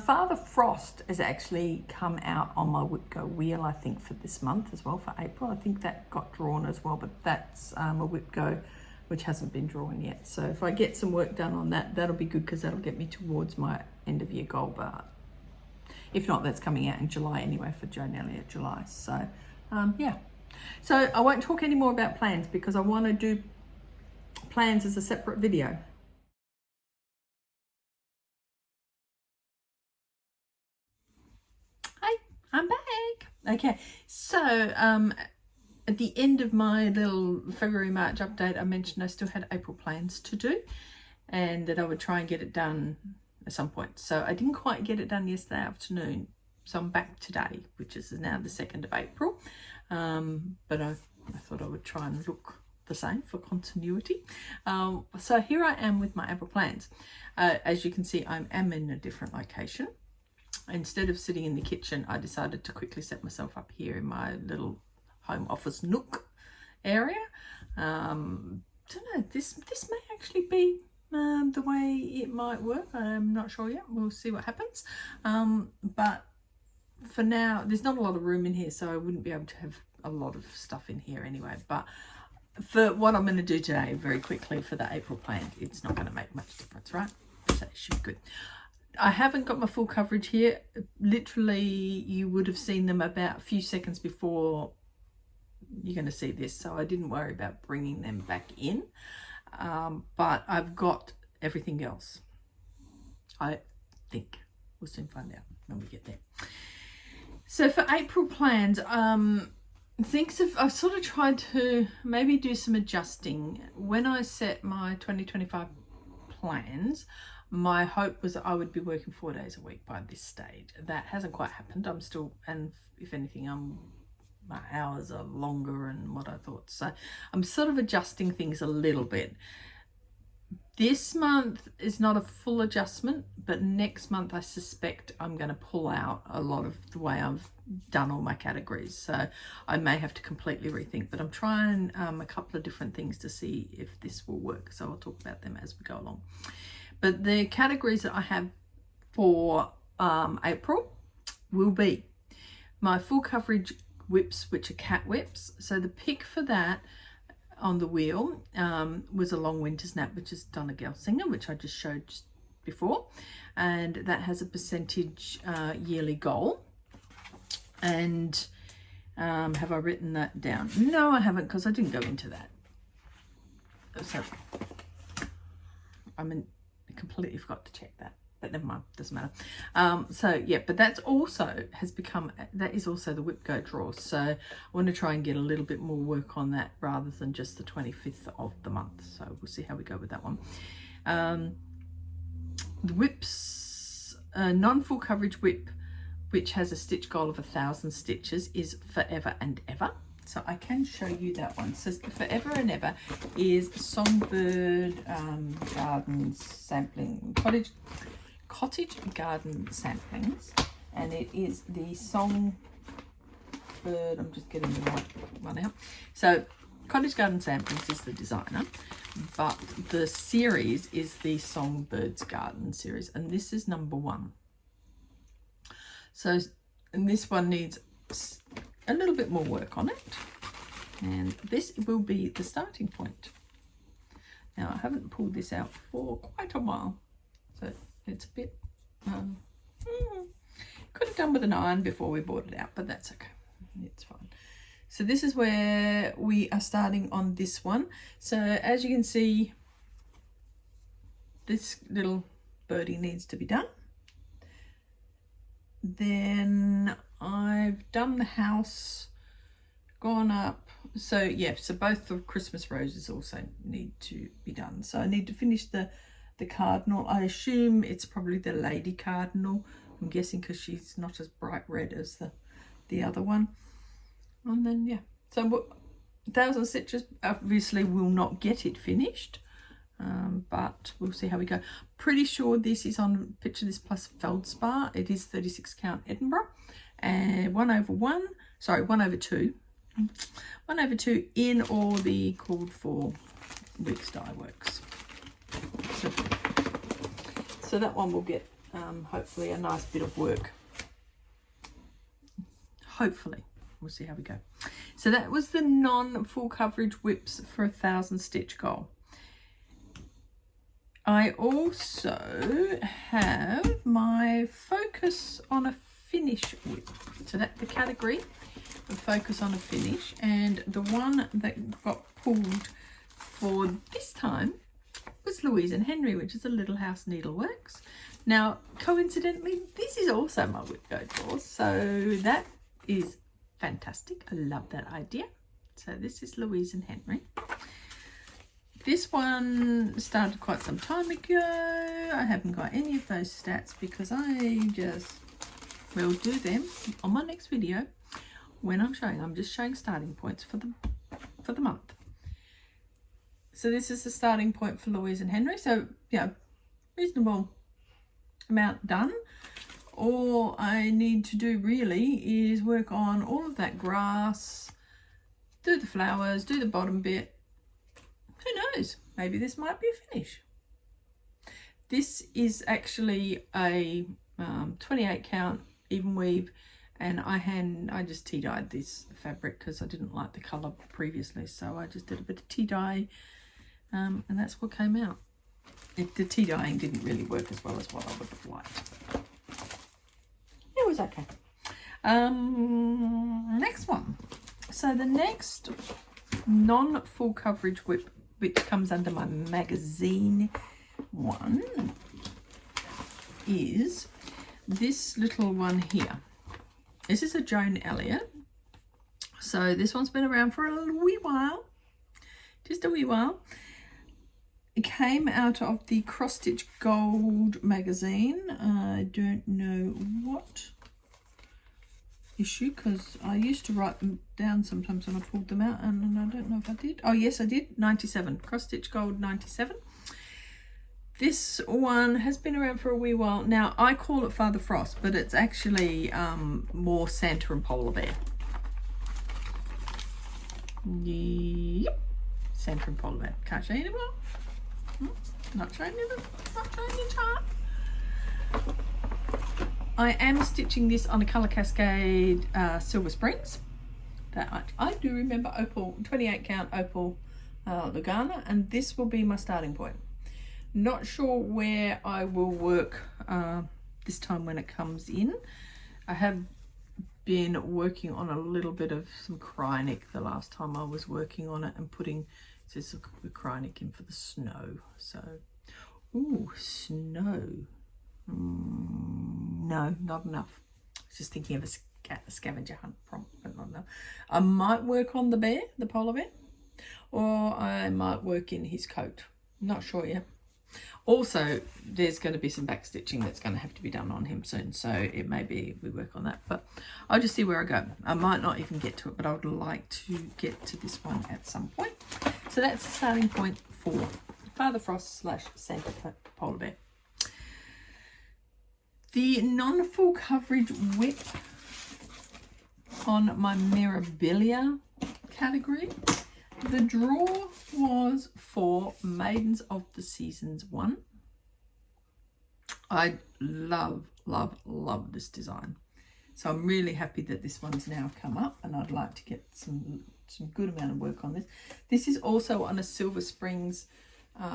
Father Frost has actually come out on my WIP go wheel, I think, for this month as well, for April. I think that got drawn as well, but that's a WIP go which hasn't been drawn yet. So if I get some work done on that, that'll be good because that'll get me towards my end of year goal. But if not, that's coming out in July anyway for Joan Elliott July. So yeah. So I won't talk any more about plans because I want to do plans as a separate video. Hi, I'm back. Okay, so at the end of my little February-March update, I mentioned I still had April plans to do and that I would try and get it done at some point. So I didn't quite get it done yesterday afternoon. So I'm back today, which is now the 2nd of April. But I thought I would try and look the same for continuity. So here I am with my April plans. As you can see, I am in a different location. Instead of sitting in the kitchen, I decided to quickly set myself up here in my little home office nook area. Don't know, this may actually be the way it might work. I'm not sure yet. We'll see what happens. But for now, there's not a lot of room in here, so I wouldn't be able to have a lot of stuff in here anyway. But for what I'm going to do today, very quickly for the April plan, it's not going to make much difference, right? So it should be good. I haven't got my full coverage here. Literally, you would have seen them about a few seconds before you're going to see this. So I didn't worry about bringing them back in. But I've got everything else. I think we'll soon find out when we get there. So for April plans, I've sort of tried to maybe do some adjusting. When I set my 2025 plans, my hope was that I would be working 4 days a week by this stage. That hasn't quite happened. I'm still, and if anything, my hours are longer and what I thought. So I'm sort of adjusting things a little bit. This month is not a full adjustment, but next month I suspect I'm going to pull out a lot of the way I've done all my categories. So I may have to completely rethink, but I'm trying a couple of different things to see if this will work. So I'll talk about them as we go along. But the categories that I have for April will be my full coverage WIPs, which are cat WIPs. So the pick for that on the wheel was a long winter's nap, which is Donna Gelsinger, which I just showed just before. And that has a percentage yearly goal. And have I written that down? No, I haven't, because I didn't go into that. So I completely forgot to check that, but never mind, doesn't matter. So yeah, but that is also the WIP Go draw. So I want to try and get a little bit more work on that rather than just the 25th of the month. So we'll see how we go with that one. The WIPs, non-full coverage WIP, which has a stitch goal of 1,000 stitches, is Forever and Ever. So I can show you that one. So Forever and Ever is Songbird Gardens sampling, cottage garden samplings, and it is the Songbird, I'm just getting the right one out. So Cottage Garden Samplings is the designer, but the series is the Songbird's Garden series, and this is number 1. So, and this one needs a little bit more work on it, and this will be the starting point. Now I haven't pulled this out for quite a while, so it's a bit could have done with an iron before we brought it out, but that's okay, it's fine. So this is where we are starting on this one. So as you can see, this little birdie needs to be done. Then I've done the house, gone up. So yeah, so both the Christmas roses also need to be done. So I need to finish the cardinal. I assume it's probably the lady cardinal. I'm guessing because she's not as bright red as the other one. And then yeah, so 1,000 stitches obviously will not get it finished. But we'll see how we go. Pretty sure this is on Picture This Plus Feldspar. It is 36 count Edinburgh, and 1/2 in all the called for weeks die works. So that one will get hopefully a nice bit of work. Hopefully, we'll see how we go. So that was the non-full coverage WIPs for 1,000 stitch goal. I also have my focus on a finish WIP. So that's the category of focus on a finish, and the one that got pulled for this time was Louise and Henry, which is a Little House Needleworks. Now, coincidentally, this is also my WIP Go draw, so that is fantastic. I love that idea. So this is Louise and Henry. This one started quite some time ago. I haven't got any of those stats because I just will do them on my next video when I'm showing. I'm just showing starting points for the month. So this is the starting point for Louise and Henry. So, yeah, reasonable amount done. All I need to do really is work on all of that grass, do the flowers, do the bottom bit. Who knows? Maybe this might be a finish. This is actually a 28 count even weave, and I just tea dyed this fabric because I didn't like the colour previously, so I just did a bit of tea dye, and that's what came out. The tea dyeing didn't really work as well as what I would have liked. It was okay. Next one. So the next non-full coverage WIP, which comes under my magazine one, is this little one here. This is a Joan Elliott. So this one's been around for a wee while, just a wee while. It came out of the Cross Stitch Gold magazine. I don't know what issue, because I used to write them down sometimes when I pulled them out, and I don't know if I did. Oh yes, I did. 97, Cross Stitch Gold 97. This one has been around for a wee while. Now I call it Father Frost, but it's actually more Santa and Polar Bear. Yep, Santa and Polar Bear. Can't show you anymore. Not showing you the chart. I am stitching this on a Colour Cascade Silver Springs. That I do remember Opal, 28 count Opal Lugana, and this will be my starting point. Not sure where I will work this time when it comes in. I have been working on a little bit of some Krynic the last time I was working on it, and putting this Krynic in for the snow. So, ooh, snow. No, not enough. I was just thinking of a scavenger hunt prompt, but not enough. I might work on the bear, the polar bear, or I might work in his coat. Not sure yet. Also, there's going to be some back stitching that's going to have to be done on him soon, so it may be we work on that, but I'll just see where I go. I might not even get to it, but I would like to get to this one at some point. So that's the starting point for Father Frost / Santa Polar Bear. The non-full coverage WIP on my Mirabilia category. The draw was for Maidens of the Seasons 1. I love this design. So I'm really happy that this one's now come up, and I'd like to get some good amount of work on this. This is also on a Silver Springs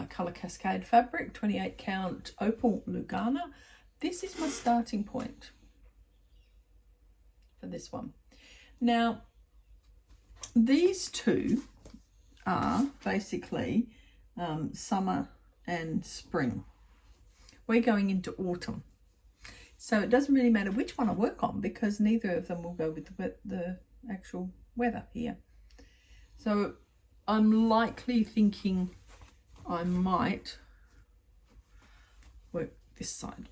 Colour Cascade fabric, 28 count Opal Lugana. This is my starting point for this one. Now, these two are basically summer and spring. We're going into autumn. So it doesn't really matter which one I work on, because neither of them will go with the actual weather here. So I'm likely thinking I might work this side,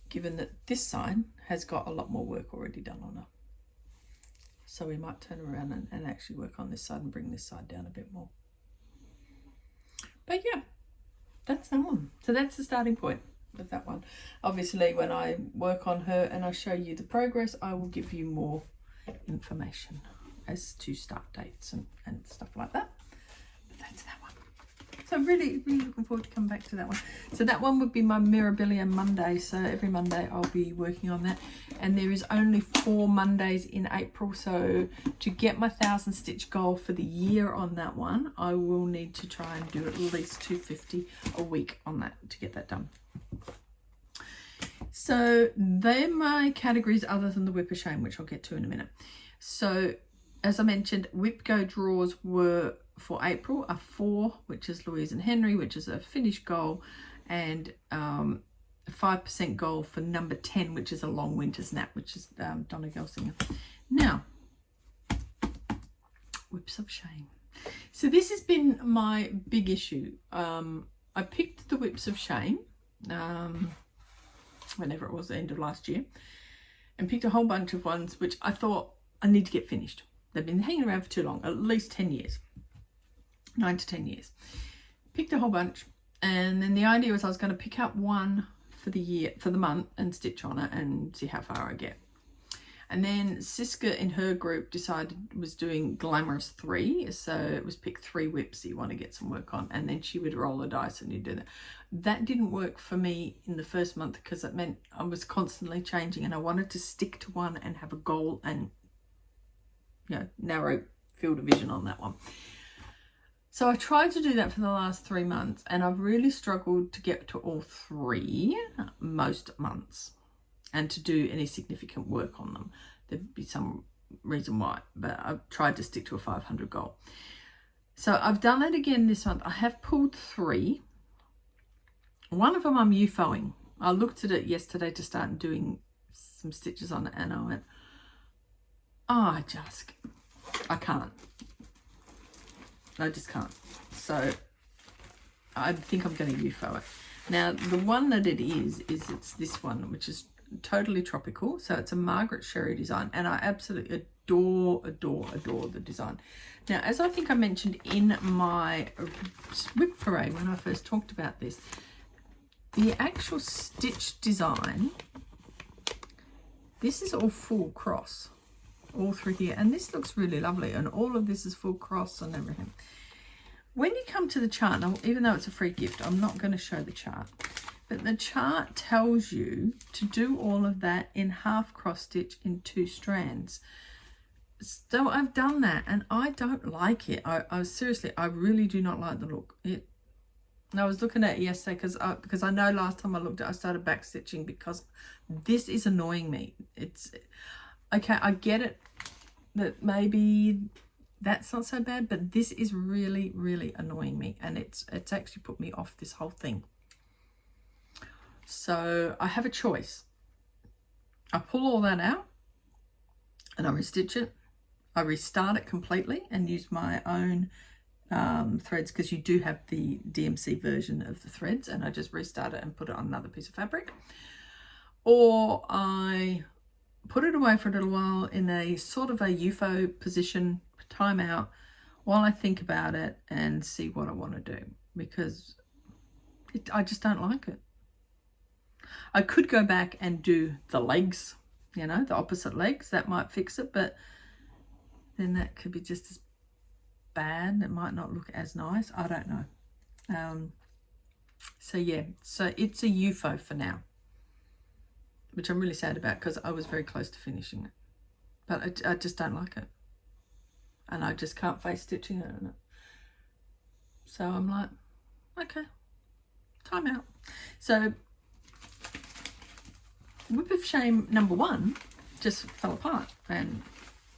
given that this side has got a lot more work already done on her. So we might turn around and actually work on this side and bring this side down a bit more. But yeah, that's that one. So that's the starting point of that one. Obviously, when I work on her and I show you the progress, I will give you more information as to start dates and stuff like that. But that's that one. So really looking forward to coming back to that one. So that one would be my Mirabilia Monday. So every Monday I'll be working on that. And there is only 4 Mondays in April. So to get my 1,000 stitch goal for the year on that one, I will need to try and do at least 250 a week on that to get that done. So they're my categories other than the WIP of Shame, which I'll get to in a minute. So as I mentioned, WIP Go draws were for April are 4, which is Louise and Henry, which is a finished goal, and a 5% goal for number 10, which is a long winter's nap, which is Donna Gelsinger. Now, whips of shame. So this has been my big issue. I picked the whips of shame, whenever it was, the end of last year, and picked a whole bunch of ones which I thought I need to get finished. They've been hanging around for too long, at least 10 years, 9 to 10 years. Picked a whole bunch, and then the idea was I was going to pick up one for the year, for the month, and stitch on it and see how far I get. And then Siska in her group decided was doing Glamorous 3. So it was pick 3 whips that you want to get some work on. And then she would roll a dice and you do that. That didn't work for me in the first month because it meant I was constantly changing and I wanted to stick to one and have a goal and, you know, narrow field of vision on that one. So I tried to do that for the last 3 months and I've really struggled to get to all 3 most months, and to do any significant work on them. There'd be some reason why, but I've tried to stick to a 500 goal. So I've done that again this month. I have pulled 3. One of them I'm UFOing. I looked at it yesterday to start doing some stitches on it and I went, oh, I can't. I just can't. So I think I'm going to UFO it. Now, the one that it is it's this one, which is totally tropical. So it's a Margaret Sherry design and I absolutely adore the design. Now, as I think I mentioned in my WIP parade when I first talked about this, the actual stitch design, this is all full cross all through here, and this looks really lovely, and all of this is full cross and everything. When you come to the chart, now even though it's a free gift, I'm not going to show the chart, but the chart tells you to do all of that in half cross stitch in 2 strands. So I've done that and I don't like it. I seriously, I really do not like the look. I was looking at it yesterday because I know last time I looked at it, I started back stitching because this is annoying me. It's okay, I get it that maybe that's not so bad, but this is really, really annoying me, and it's actually put me off this whole thing. So I have a choice. I pull all that out and I restitch it. I restart it completely and use my own threads, because you do have the DMC version of the threads, and I just restart it and put it on another piece of fabric. Or I put it away for a little while in a sort of a UFO position, time out, while I think about it and see what I want to do, because I just don't like it. I could go back and do the legs, you know, the opposite legs. That might fix it, but then that could be just as bad. It might not look as nice. I don't know. So yeah, so it's a UFO for now, which I'm really sad about because I was very close to finishing it, but I just don't like it, and I just can't face stitching it in it. So I'm like, okay, time out. So Whip of Shame number 1 just fell apart and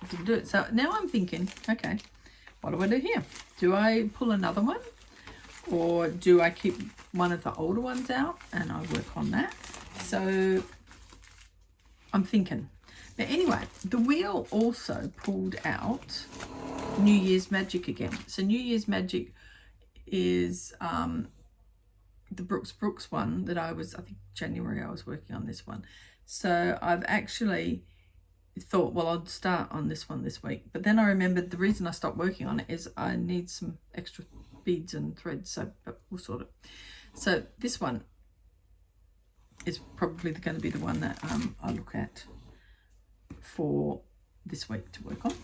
didn't do it. So now I'm thinking, okay, what do I do here? Do I pull another one, or do I keep one of the older ones out and I work on that? So I'm thinking. But anyway, the wheel also pulled out New Year's Magic again. So New Year's Magic is the Brooks one that I think January I was working on this one. So I've actually thought, well, I'll start on this one this week. But then I remembered the reason I stopped working on it is I need some extra beads and threads, so but we'll sort it. So this one is probably going to be the one that I look at for this week to work on.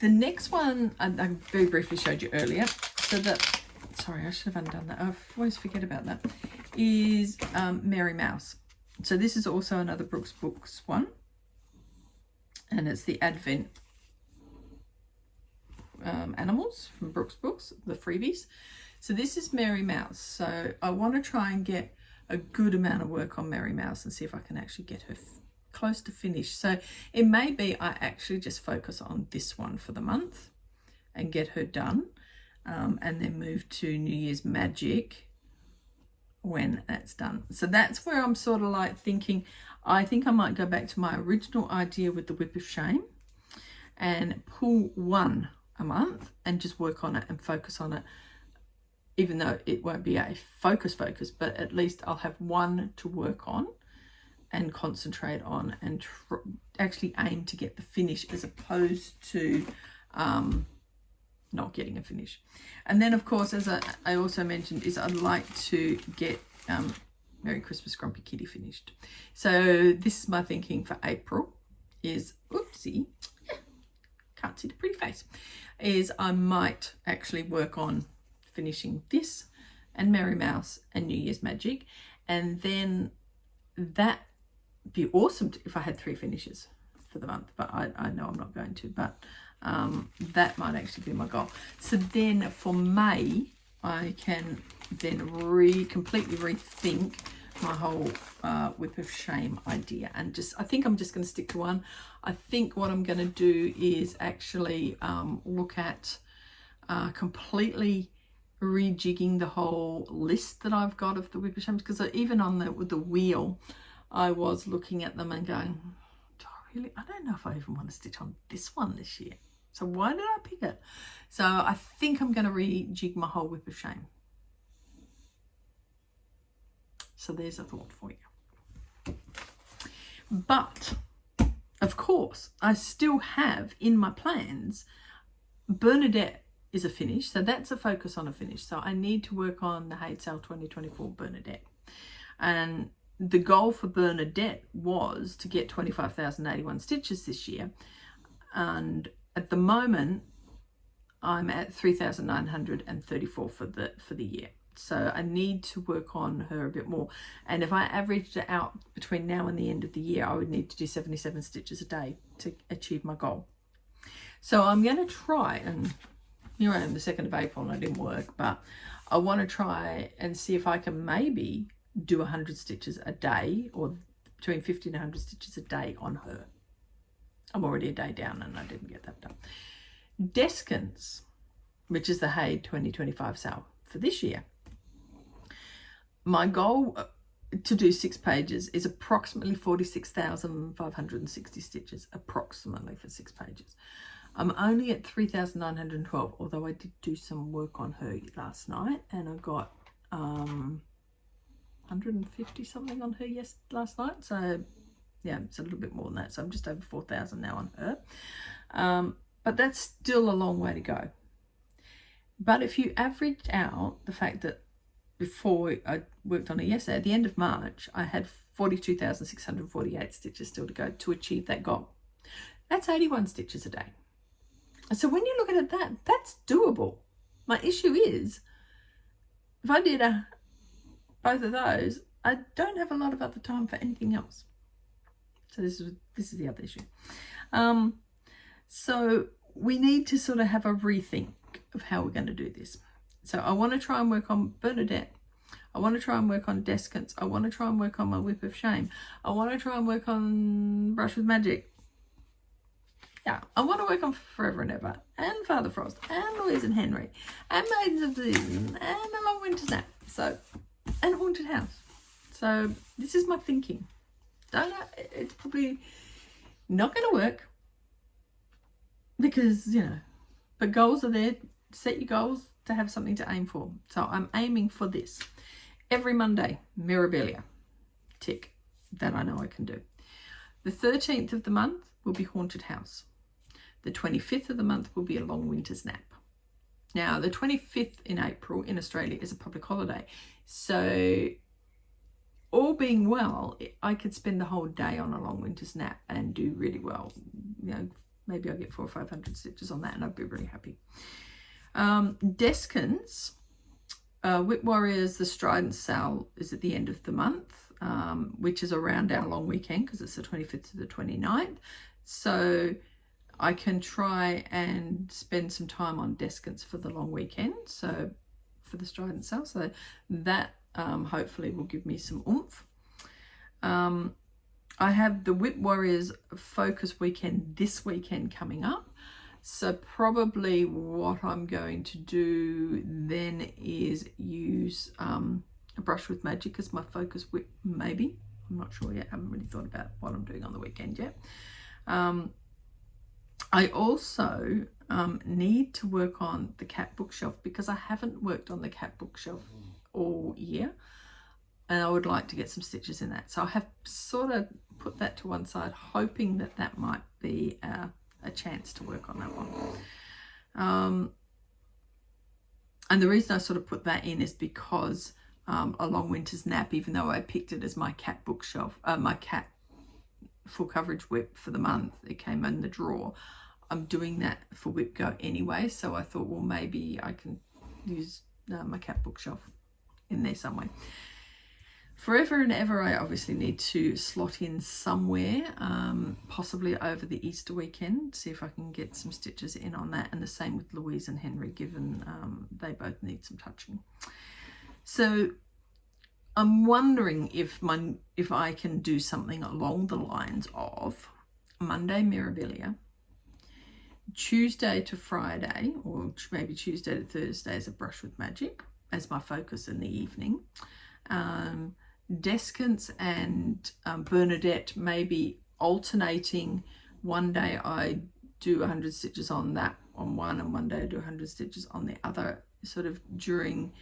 The next one I very briefly showed you earlier. So that, sorry, I should have undone that. I always forget about that. Is Mary Mouse. So this is also another Brooks Books one, and it's the Advent animals from Brooks Books, the freebies. So this is Mary Mouse. So I want to try and get a good amount of work on Mary Mouse and see if I can actually get her close to finish. So it may be I actually just focus on this one for the month and get her done, and then move to New Year's Magic when that's done. So that's where I'm sort of like thinking, I think I might go back to my original idea with the WIP of Shame and pull one a month and just work on it and focus on it, even though it won't be a focus, but at least I'll have one to work on and concentrate on and actually aim to get the finish as opposed to not getting a finish. And then of course, as I also mentioned, is I'd like to get Merry Christmas Grumpy Kitty finished. So this is my thinking for April is, oopsie, can't see the pretty face, is I might actually work on finishing this and Merry Mouse and New Year's Magic, and then that be awesome if I had 3 finishes for the month, but I know I'm not going to, but that might actually be my goal. So then for May I can then completely rethink my whole WIP of Shame idea, and I think I'm just going to stick to one. I think what I'm going to do is actually look at completely rejigging the whole list that I've got of the WIP of Shame, because even on the wheel I was looking at them and going, I don't know if I even want to stitch on this one this year. So why did I pick it? So I think I'm going to rejig my whole WIP of Shame. So there's a thought for you. But of course, I still have in my plans, Bernadette is a finish. So that's a focus on a finish. So I need to work on the Hate Sale 2024 Bernadette. And the goal for Bernadette was to get 25,081 stitches this year, and at the moment I'm at 3,934 for the year. So I need to work on her a bit more, and if I averaged it out between now and the end of the year, I would need to do 77 stitches a day to achieve my goal. So I'm going to try, and here I am the 2nd of April and I didn't work, but I want to try and see if I can maybe do 100 stitches a day, or between 50 and 100 stitches a day on her. I'm already a day down and I didn't get that done. Deskins, which is the Hay 2025 sale for this year, my goal to do 6 pages is approximately 46,560 stitches, approximately, for 6 pages. I'm only at 3,912, although I did do some work on her last night and I got 150 something on her last night. So yeah, it's a little bit more than that. So I'm just over 4,000 now on her. But that's still a long way to go. But if you averaged out the fact that before I worked on it yesterday, at the end of March, I had 42,648 stitches still to go to achieve that goal. That's 81 stitches a day. So when you look at it, that's doable. My issue is, if I did both of those, I don't have a lot of other time for anything else. So this is the other issue. So we need to sort of have a rethink of how we're going to do this. So I want to try and work on Bernadette. I want to try and work on Deskins. I want to try and work on my WIP of Shame. I want to try and work on Brush with Magic. Yeah, I want to work on Forever and Ever, and Father Frost, and Louise and Henry, and Maidens of the Season, and A Long Winter's Nap. So, and Haunted House. So this is my thinking. Don't know, it's probably not going to work because, but goals are there. Set your goals to have something to aim for. So I'm aiming for this. Every Monday, Mirabilia. Tick. That I know I can do. The 13th of the month will be Haunted House. The 25th of the month will be A Long Winter's Nap. Now, the 25th in April in Australia is a public holiday. So all being well, I could spend the whole day on A Long Winter's Nap and do really well. Maybe I'll get 400 or 500 stitches on that and I'd be really happy. Deskins, WIP Warriors, the Strident sale is at the end of the month, which is around our long weekend because it's the 25th to the 29th. So I can try and spend some time on Deskins for the long weekend, so for the Strident sale. So that hopefully will give me some oomph. I have the WIP Warriors Focus Weekend this weekend coming up. So probably what I'm going to do then is use a brush with magic as my focus whip, maybe. I'm not sure yet. I haven't really thought about what I'm doing on the weekend yet. I also need to work on the cat bookshelf, because I haven't worked on the cat bookshelf all year, and I would like to get some stitches in that. So I have sort of put that to one side, hoping that that might be a chance to work on that one. And the reason I sort of put that in is because a long winter's nap, even though I picked it as my cat bookshelf, my cat full coverage WIP for the month, it came in the drawer. I'm doing that for WIP Go anyway, so I thought, well, maybe I can use my cat bookshelf in there somewhere. Forever and ever, I obviously need to slot in somewhere, possibly over the Easter weekend, see if I can get some stitches in on that, and the same with Louise and Henry, given they both need some touching. So I'm wondering if I can do something along the lines of Monday Mirabilia, Tuesday to Friday, or maybe Tuesday to Thursday as a brush with magic as my focus in the evening. Deskins and Bernadette maybe alternating. One day I do 100 stitches on that on one, and one day I do 100 stitches on the other, sort of during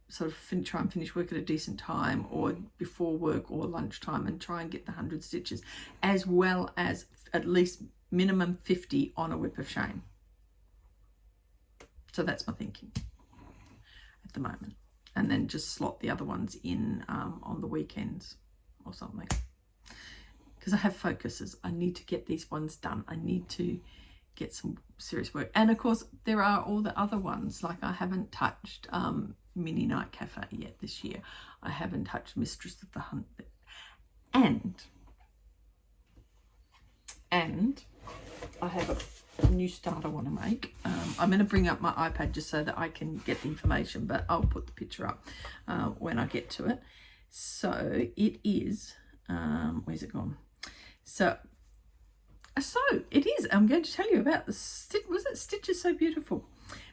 sort of try and finish work at a decent time, or before work or lunchtime, and try and get the 100 stitches, as well as at least minimum 50 on a WIP of shame. So that's my thinking at the moment. And then just slot the other ones in on the weekends or something. Because I have focuses. I need to get these ones done. I need to get some serious work. And of course, there are all the other ones. Like I haven't touched Mini Night Cafe yet this year. I haven't touched Mistress of the Hunt. And I have a new start I want to make. I'm going to bring up my iPad just so that I can get the information, but I'll put the picture up when I get to it. So it is, where's it gone? So it is, I'm going to tell you about the Stitch is So Beautiful.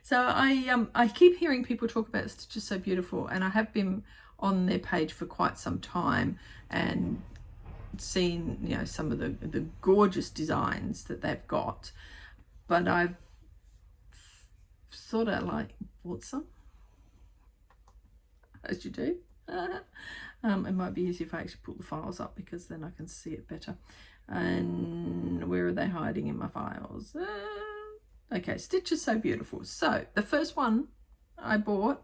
So I keep hearing people talk about Stitch is So Beautiful, and I have been on their page for quite some time and seen, you know, some of the gorgeous designs that they've got, but I've sort of like bought some, as you do. It might be easier if I actually pull the files up, because then I can see it better. And where are they hiding in my files? Okay, Stitch is So Beautiful. So the first one I bought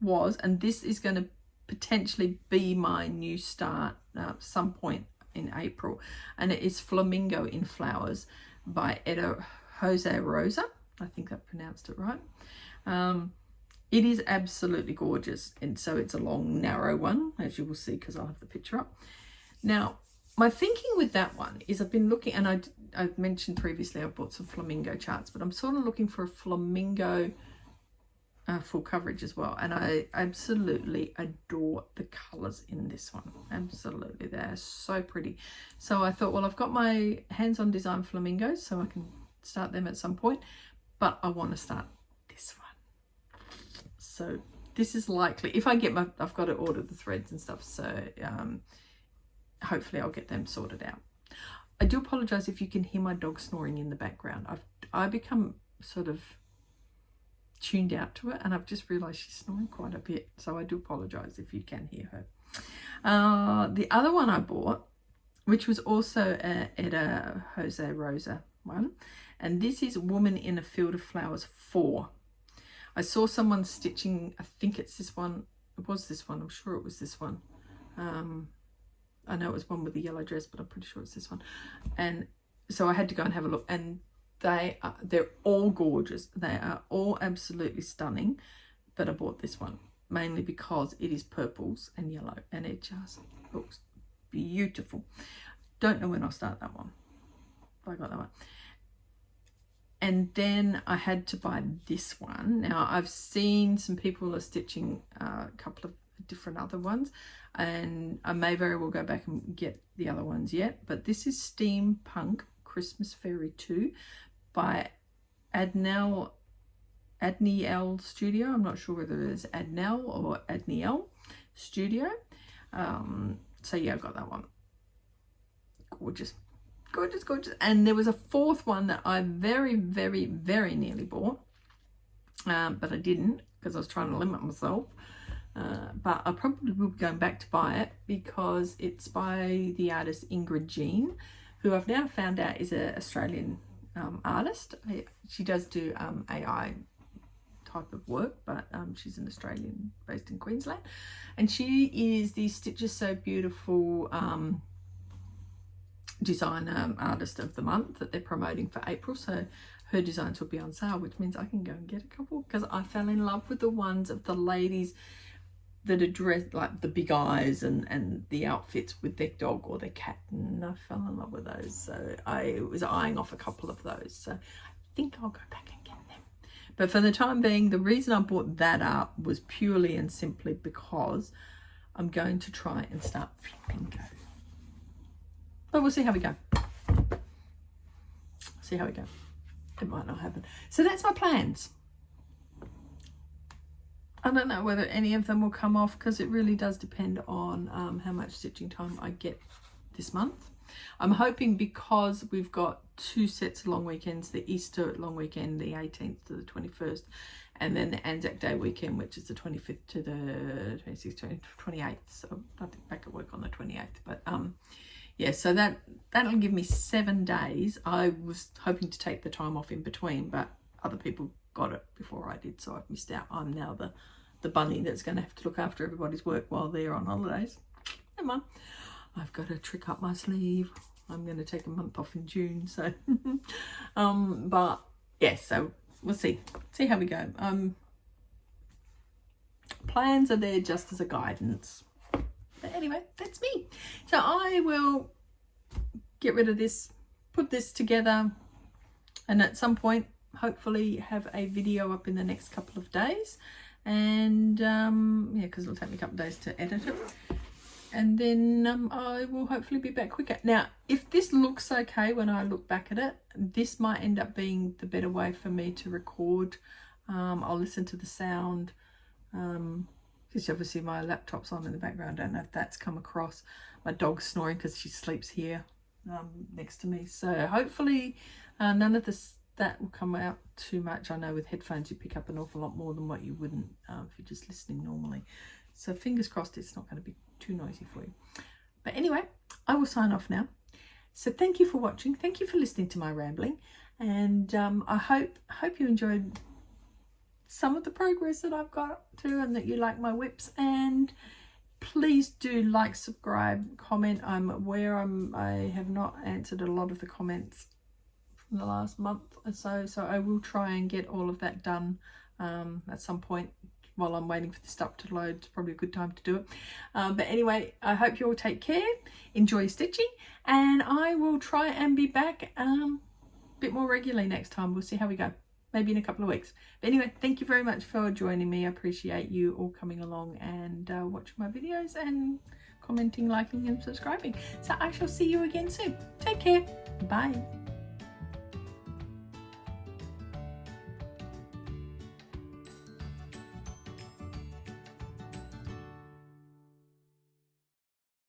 was, and this is going to potentially be my new start some point in April, and it is Flamingo in Flowers by Eda Jose Rosa. I think I pronounced it right. It is absolutely gorgeous, and so it's a long, narrow one, as you will see, because I'll have the picture up. Now, my thinking with that one is I've been looking, and I've mentioned previously I bought some flamingo charts, but I'm sort of looking for a flamingo full coverage as well, and I absolutely adore the colors in this one. Absolutely, they're so pretty. So I thought, well, I've got my hands on design flamingos, so I can start them at some point, but I want to start this one. So this is likely, if I get I've got to order the threads and stuff, so hopefully I'll get them sorted out. I do apologize if you can hear my dog snoring in the background. I've become sort of tuned out to it, and I've just realized she's snoring quite a bit, so I do apologize if you can hear her. The other one I bought, which was also Eda Jose Rosa one, and this is Woman in a Field of Flowers 4. I saw someone stitching, I think it's this one, it was this one, I'm sure it was this one. I know it was one with the yellow dress, but I'm pretty sure it's this one. And so I had to go and have a look, and they're all gorgeous. They are all absolutely stunning, but I bought this one mainly because it is purples and yellow, and it just looks beautiful. Don't know when I'll start that one, but I got that one. And then I had to buy this one. Now I've seen some people are stitching a couple of different other ones, and I may very well go back and get the other ones yet, but this is Steampunk Christmas Fairy 2 by Adnel Adniel Studio. I'm not sure whether it's Adnel or Adniel Studio. So yeah, I've got that one. Gorgeous, gorgeous, gorgeous. And there was a fourth one that I very, very, very nearly bought, but I didn't because I was trying to limit myself. But I probably will be going back to buy it because it's by the artist Ingrid Jean, who I've now found out is an Australian artist. She does do AI type of work, but she's an Australian based in Queensland, and she is the Stitches So Beautiful designer artist of the month that they're promoting for April. So her designs will be on sale, which means I can go and get a couple, because I fell in love with the ones of the ladies that are dressed like the big eyes and the outfits with their dog or their cat, and I fell in love with those. So I was eyeing off a couple of those, so I think I'll go back and get them. But for the time being, the reason I bought that up was purely and simply because I'm going to try and start flipping go. But we'll see how we go. See how we go. It might not happen. So that's my plans. I don't know whether any of them will come off because it really does depend on how much stitching time I get this month. I'm hoping, because we've got 2 sets of long weekends, the Easter long weekend, the 18th to the 21st, and then the Anzac Day weekend, which is the 25th to the 26th, 28th. So I think back at work on the 28th. But yeah, so that'll give me 7 days. I was hoping to take the time off in between, but other people got it before I did, so I've missed out. I'm now the bunny that's going to have to look after everybody's work while they're on holidays. Never mind. I've got a trick up my sleeve. I'm going to take a month off in June, so but yeah, so we'll see how we go. Plans are there just as a guidance. But anyway, that's me. So I will get rid of this, put this together, and at some point hopefully have a video up in the next couple of days. And yeah, because it'll take me a couple of days to edit it. And then I will hopefully be back quicker. Now, if this looks okay when I look back at it, this might end up being the better way for me to record. I'll listen to the sound. Because obviously my laptop's on in the background. I don't know if that's come across. My dog's snoring because she sleeps here next to me. So hopefully none of that will come out too much. I know with headphones you pick up an awful lot more than what you wouldn't if you're just listening normally. So fingers crossed it's not going to be too noisy for you. But anyway, I will sign off now. So thank you for watching. Thank you for listening to my rambling. And I hope you enjoyed some of the progress that I've got to, and that you like my WIPs. And please do like, subscribe, comment. I'm aware I have not answered a lot of the comments from the last month or so, so I will try and get all of that done at some point while I'm waiting for the stuff to load. It's probably a good time to do it. But anyway, I hope you all take care, enjoy stitching, and I will try and be back a bit more regularly next time. We'll see how we go. Maybe in a couple of weeks. But anyway, thank you very much for joining me. I appreciate you all coming along and watching my videos and commenting, liking and subscribing. So I shall see you again soon. Take care. Bye.